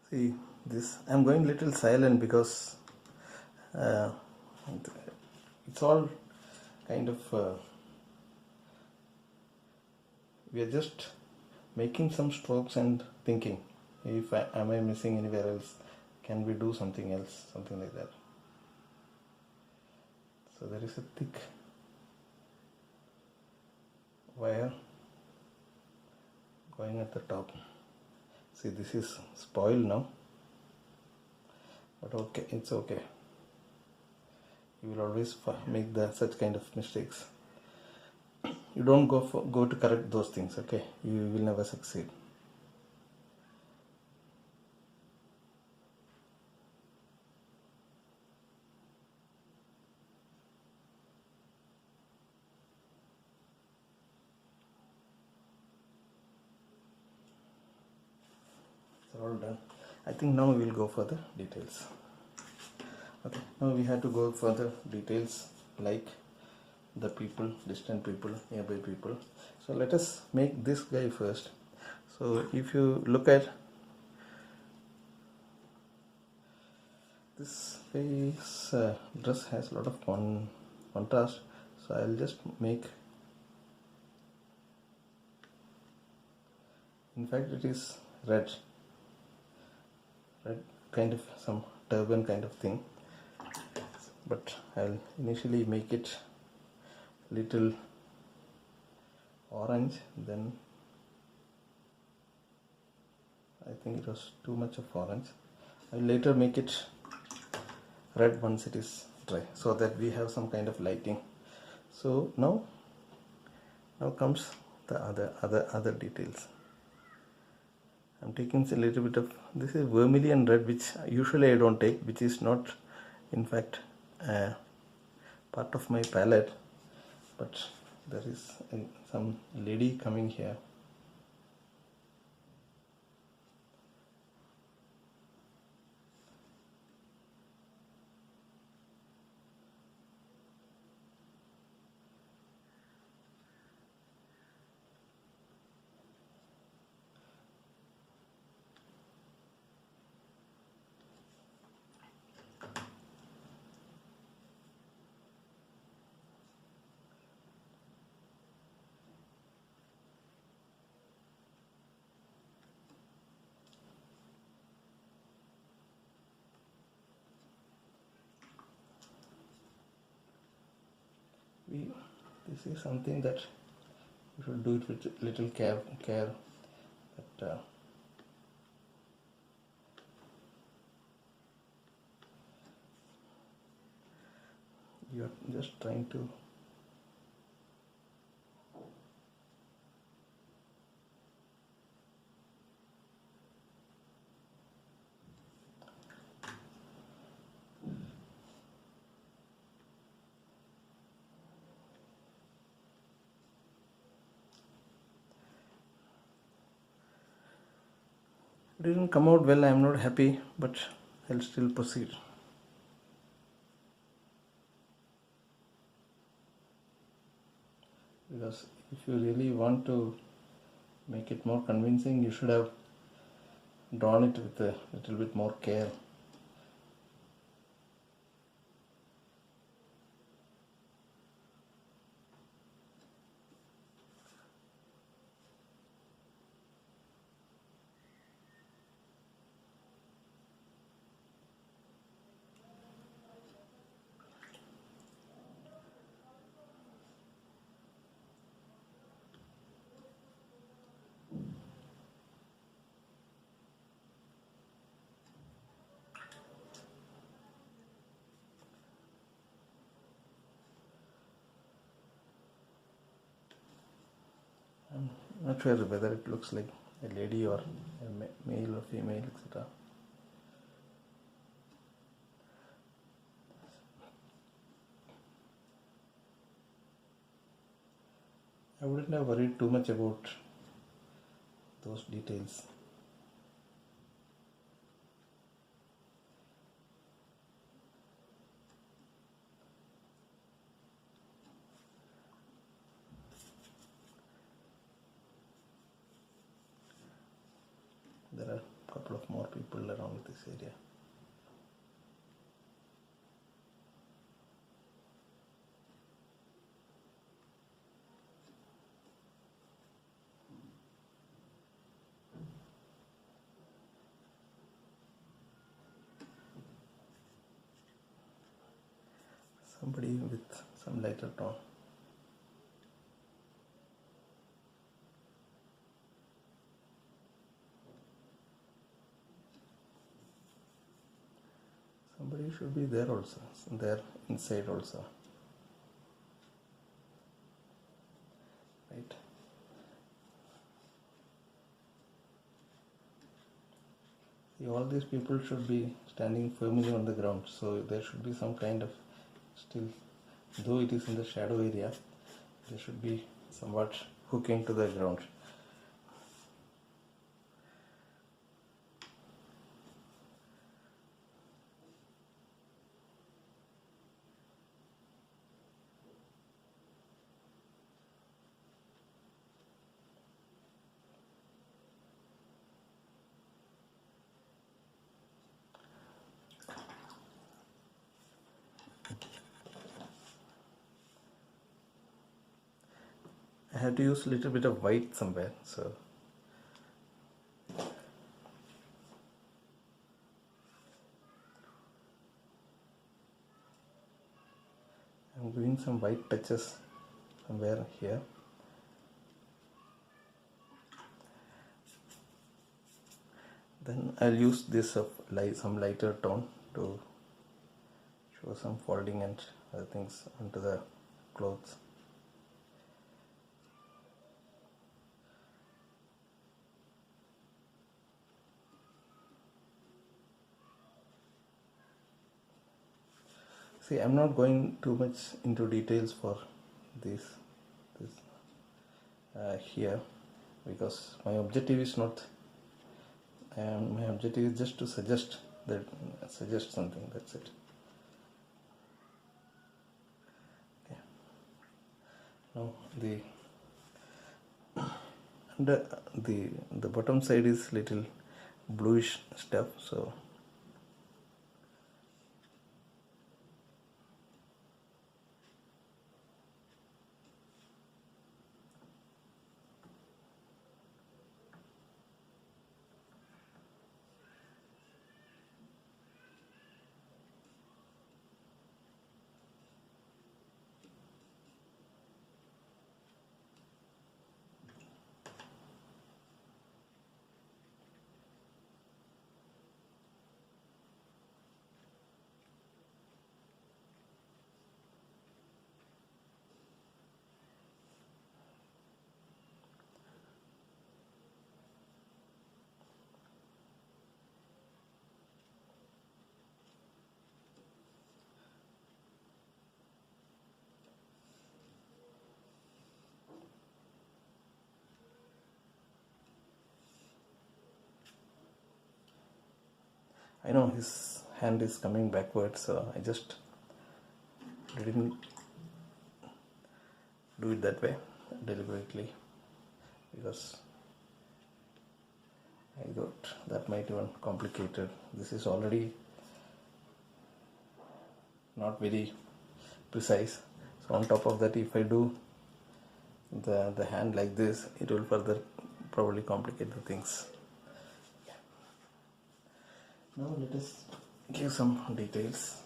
See, this I'm going little silent because it's all kind of we are just making some strokes and thinking, am I missing anywhere else, can we do something else, something like that. So there is a thick wire going at the top. See, this is spoiled now, but okay, it's okay. You will always make such kind of mistakes. You don't go to correct those things, okay? You will never succeed. All done. I think now we will go for the details. Okay, now we have to go for the details like the people, distant people, nearby people. So let us make this guy first. So if you look at this guy's dress has a lot of contrast, so I'll just make, in fact it is red kind of some turban kind of thing, but I'll initially make it little orange, then I think it was too much of orange. I'll later make it red once it is dry, so that we have some kind of lighting. So now comes the other details. I'm taking a little bit of, this is vermilion red, which usually I don't take, which is not in fact part of my palette, but there is some lady coming here. This is something that you should do it with little care, but you are just trying to it didn't come out well. I am not happy, but I'll still proceed. Because if you really want to make it more convincing, you should have drawn it with a little bit more care. I'm not sure whether it looks like a lady or a male or female, etc. I wouldn't have worried too much about those details. There are a couple of more people around this area. Somebody with some lighter tone. Somebody should be there also, there inside also. Right? See, all these people should be standing firmly on the ground, so there should be some kind of, still, though it is in the shadow area, they should be somewhat hooking to the ground. I had to use a little bit of white somewhere, so I'm doing some white touches somewhere here. Then I'll use this some lighter tone to do some folding and other things onto the clothes. See, I'm not going too much into details for this here, because my objective is not, my objective is just to suggest something, that's it. Okay. Now the bottom side is little bluish stuff, so I know his hand is coming backwards, so I just didn't do it that way deliberately, because I thought that might even complicated. This is already not very precise, so on top of that, if I do the hand like this, it will further probably complicate the things. Now let us give some more details.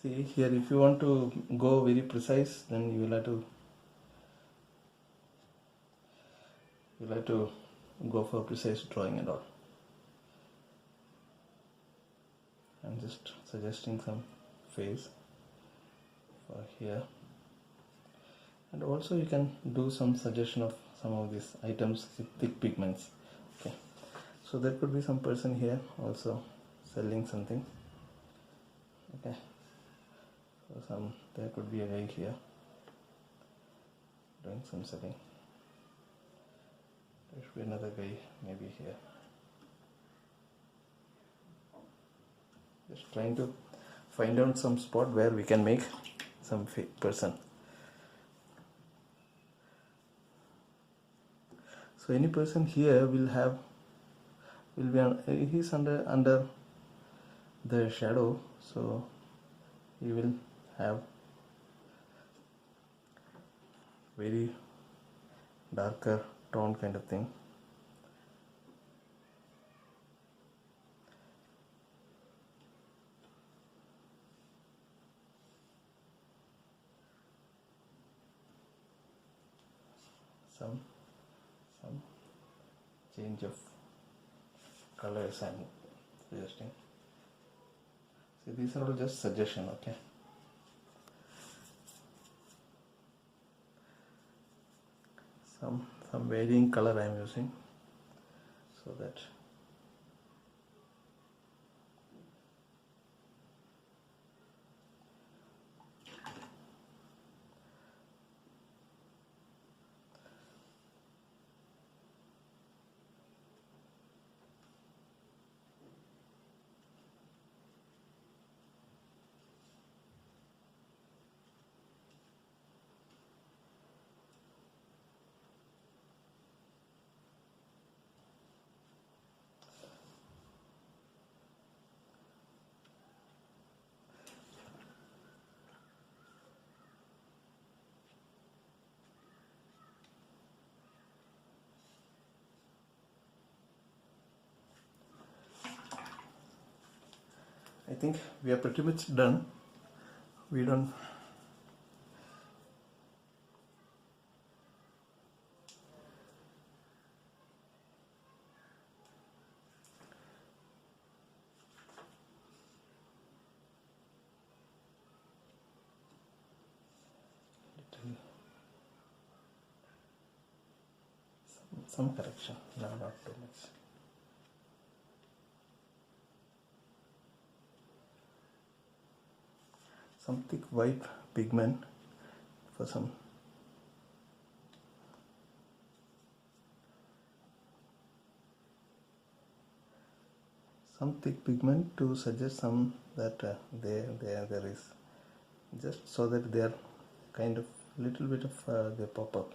See here, if you want to go very precise, then you will have to go for precise drawing and all. I'm just suggesting some face for here, and also you can do some suggestion of some of these items with thick pigments. Okay, so there could be some person here also selling something. Okay, so there could be a guy here doing some selling. There should be another guy maybe here, just trying to find out some spot where we can make some fake person. So any person here he's under the shadow, so he will have very darker tone kind of thing. Some change of colors I'm suggesting. See, these are all just suggestion, okay? Some varying color I'm using, so that I think we are pretty much done. We don't some correction, no, not too much. Some thick white pigment for some thick pigment to suggest some that there is, just so that they are kind of little bit of they pop up.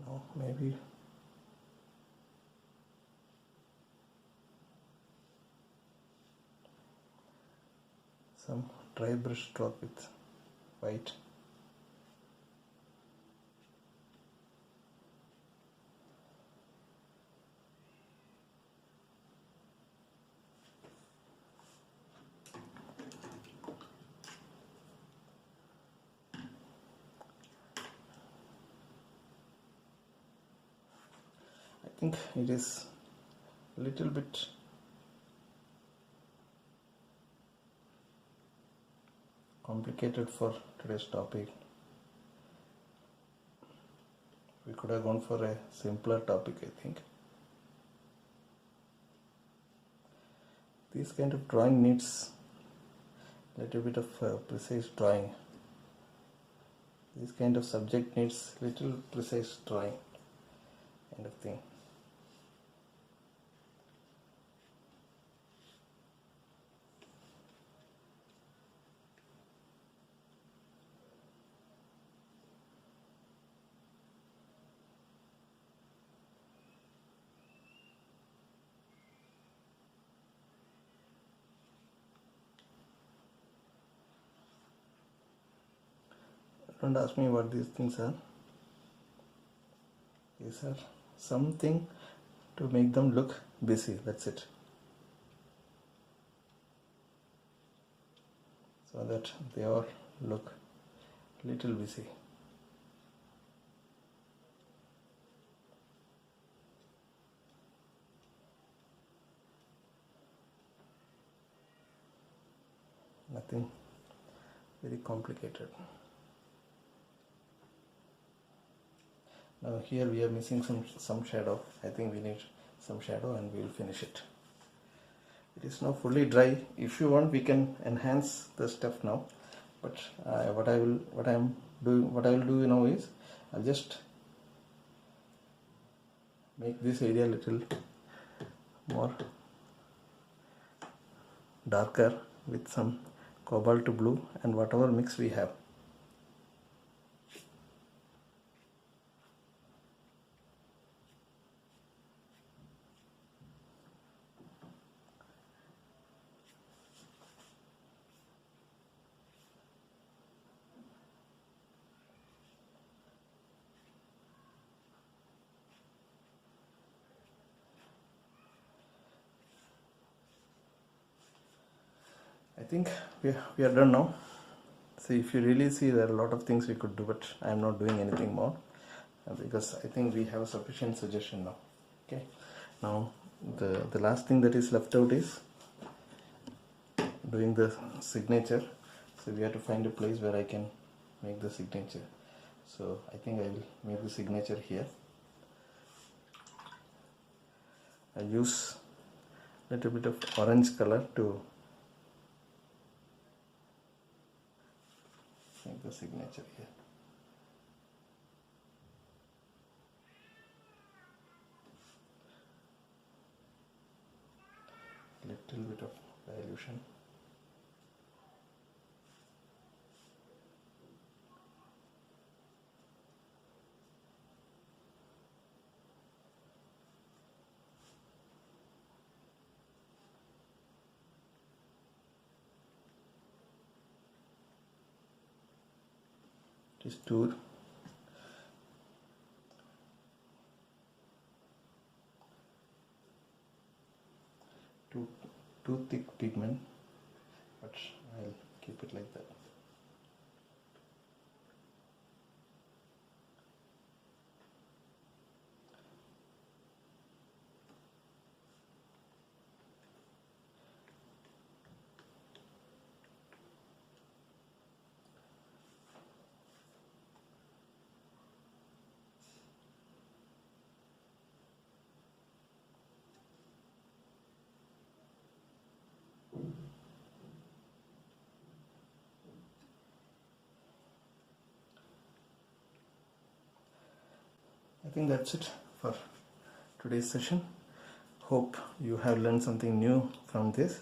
Now maybe some dry brush stroke with white. I think it is a little bit complicated for today's topic. We could have gone for a simpler topic, I think. This kind of drawing needs a little bit of precise drawing. This kind of subject needs little precise drawing kind of thing. Don't ask me what these things are. These are something to make them look busy, that's it. So that they all look little busy. Nothing very complicated. Now here we are missing some shadow. I think we need some shadow and we will finish it. It is now fully dry. If you want, we can enhance the stuff now. But what I will do now is I'll just make this area a little more darker with some cobalt blue and whatever mix we have. I think we are done now. See, if you really see, there are a lot of things we could do, but I am not doing anything more because I think we have a sufficient suggestion now. Okay. Now the last thing that is left out is doing the signature. So we have to find a place where I can make the signature. So I think I will make the signature here. I use a little bit of orange color to make the signature here. little bit of dilution. It is too thick pigment, but I'll keep it like that. I think that's it for today's session. Hope you have learned something new from this.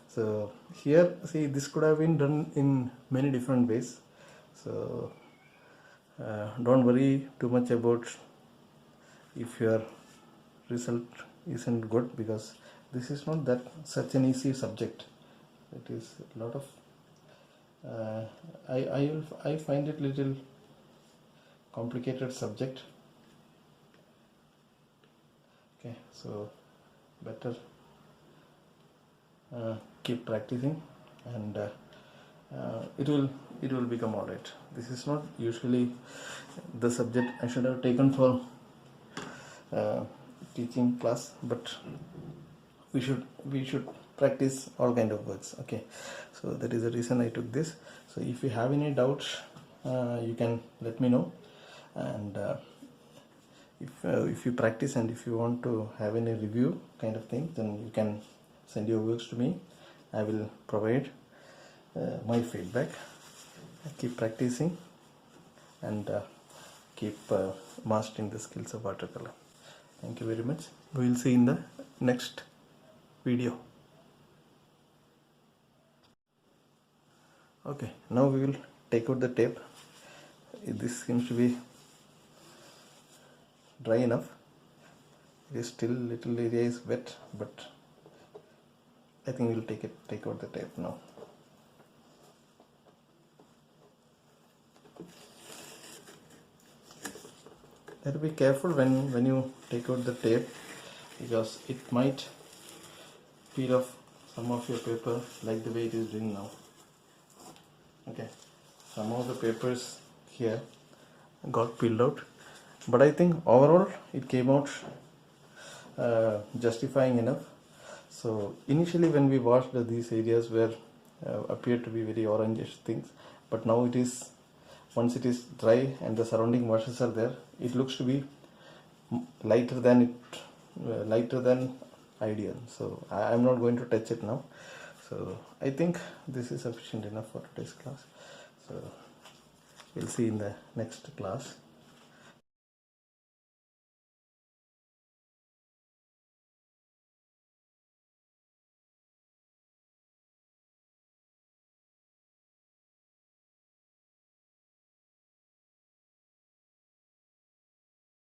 So here, see, this could have been done in many different ways. So don't worry too much about if your result isn't good, because this is not that such an easy subject. It is a lot of I find it little complicated subject. Okay, so better keep practicing, and it will become alright. This is not usually the subject I should have taken for teaching class, but we should practice all kind of works. Okay, so that is the reason I took this. So if you have any doubts, you can let me know, and if you practice and if you want to have any review kind of thing, then you can send your works to me. I will provide my feedback. Keep practicing and keep mastering the skills of watercolor. Thank you very much. We will see in the next video. Okay, now we will take out the tape. This seems to be dry enough. It is still little area is wet, but I think we'll take out the tape now. You have to be careful when you take out the tape, because it might peel off some of your paper like the way it is doing now. Okay, some of the papers here got peeled out, but I think overall it came out justifying enough. So initially when we washed, these areas were appeared to be very orangish things, but now it is, once it is dry and the surrounding washes are there, it looks to be lighter than ideal. So I am not going to touch it now. So I think this is sufficient enough for today's class. So we'll see in the next class.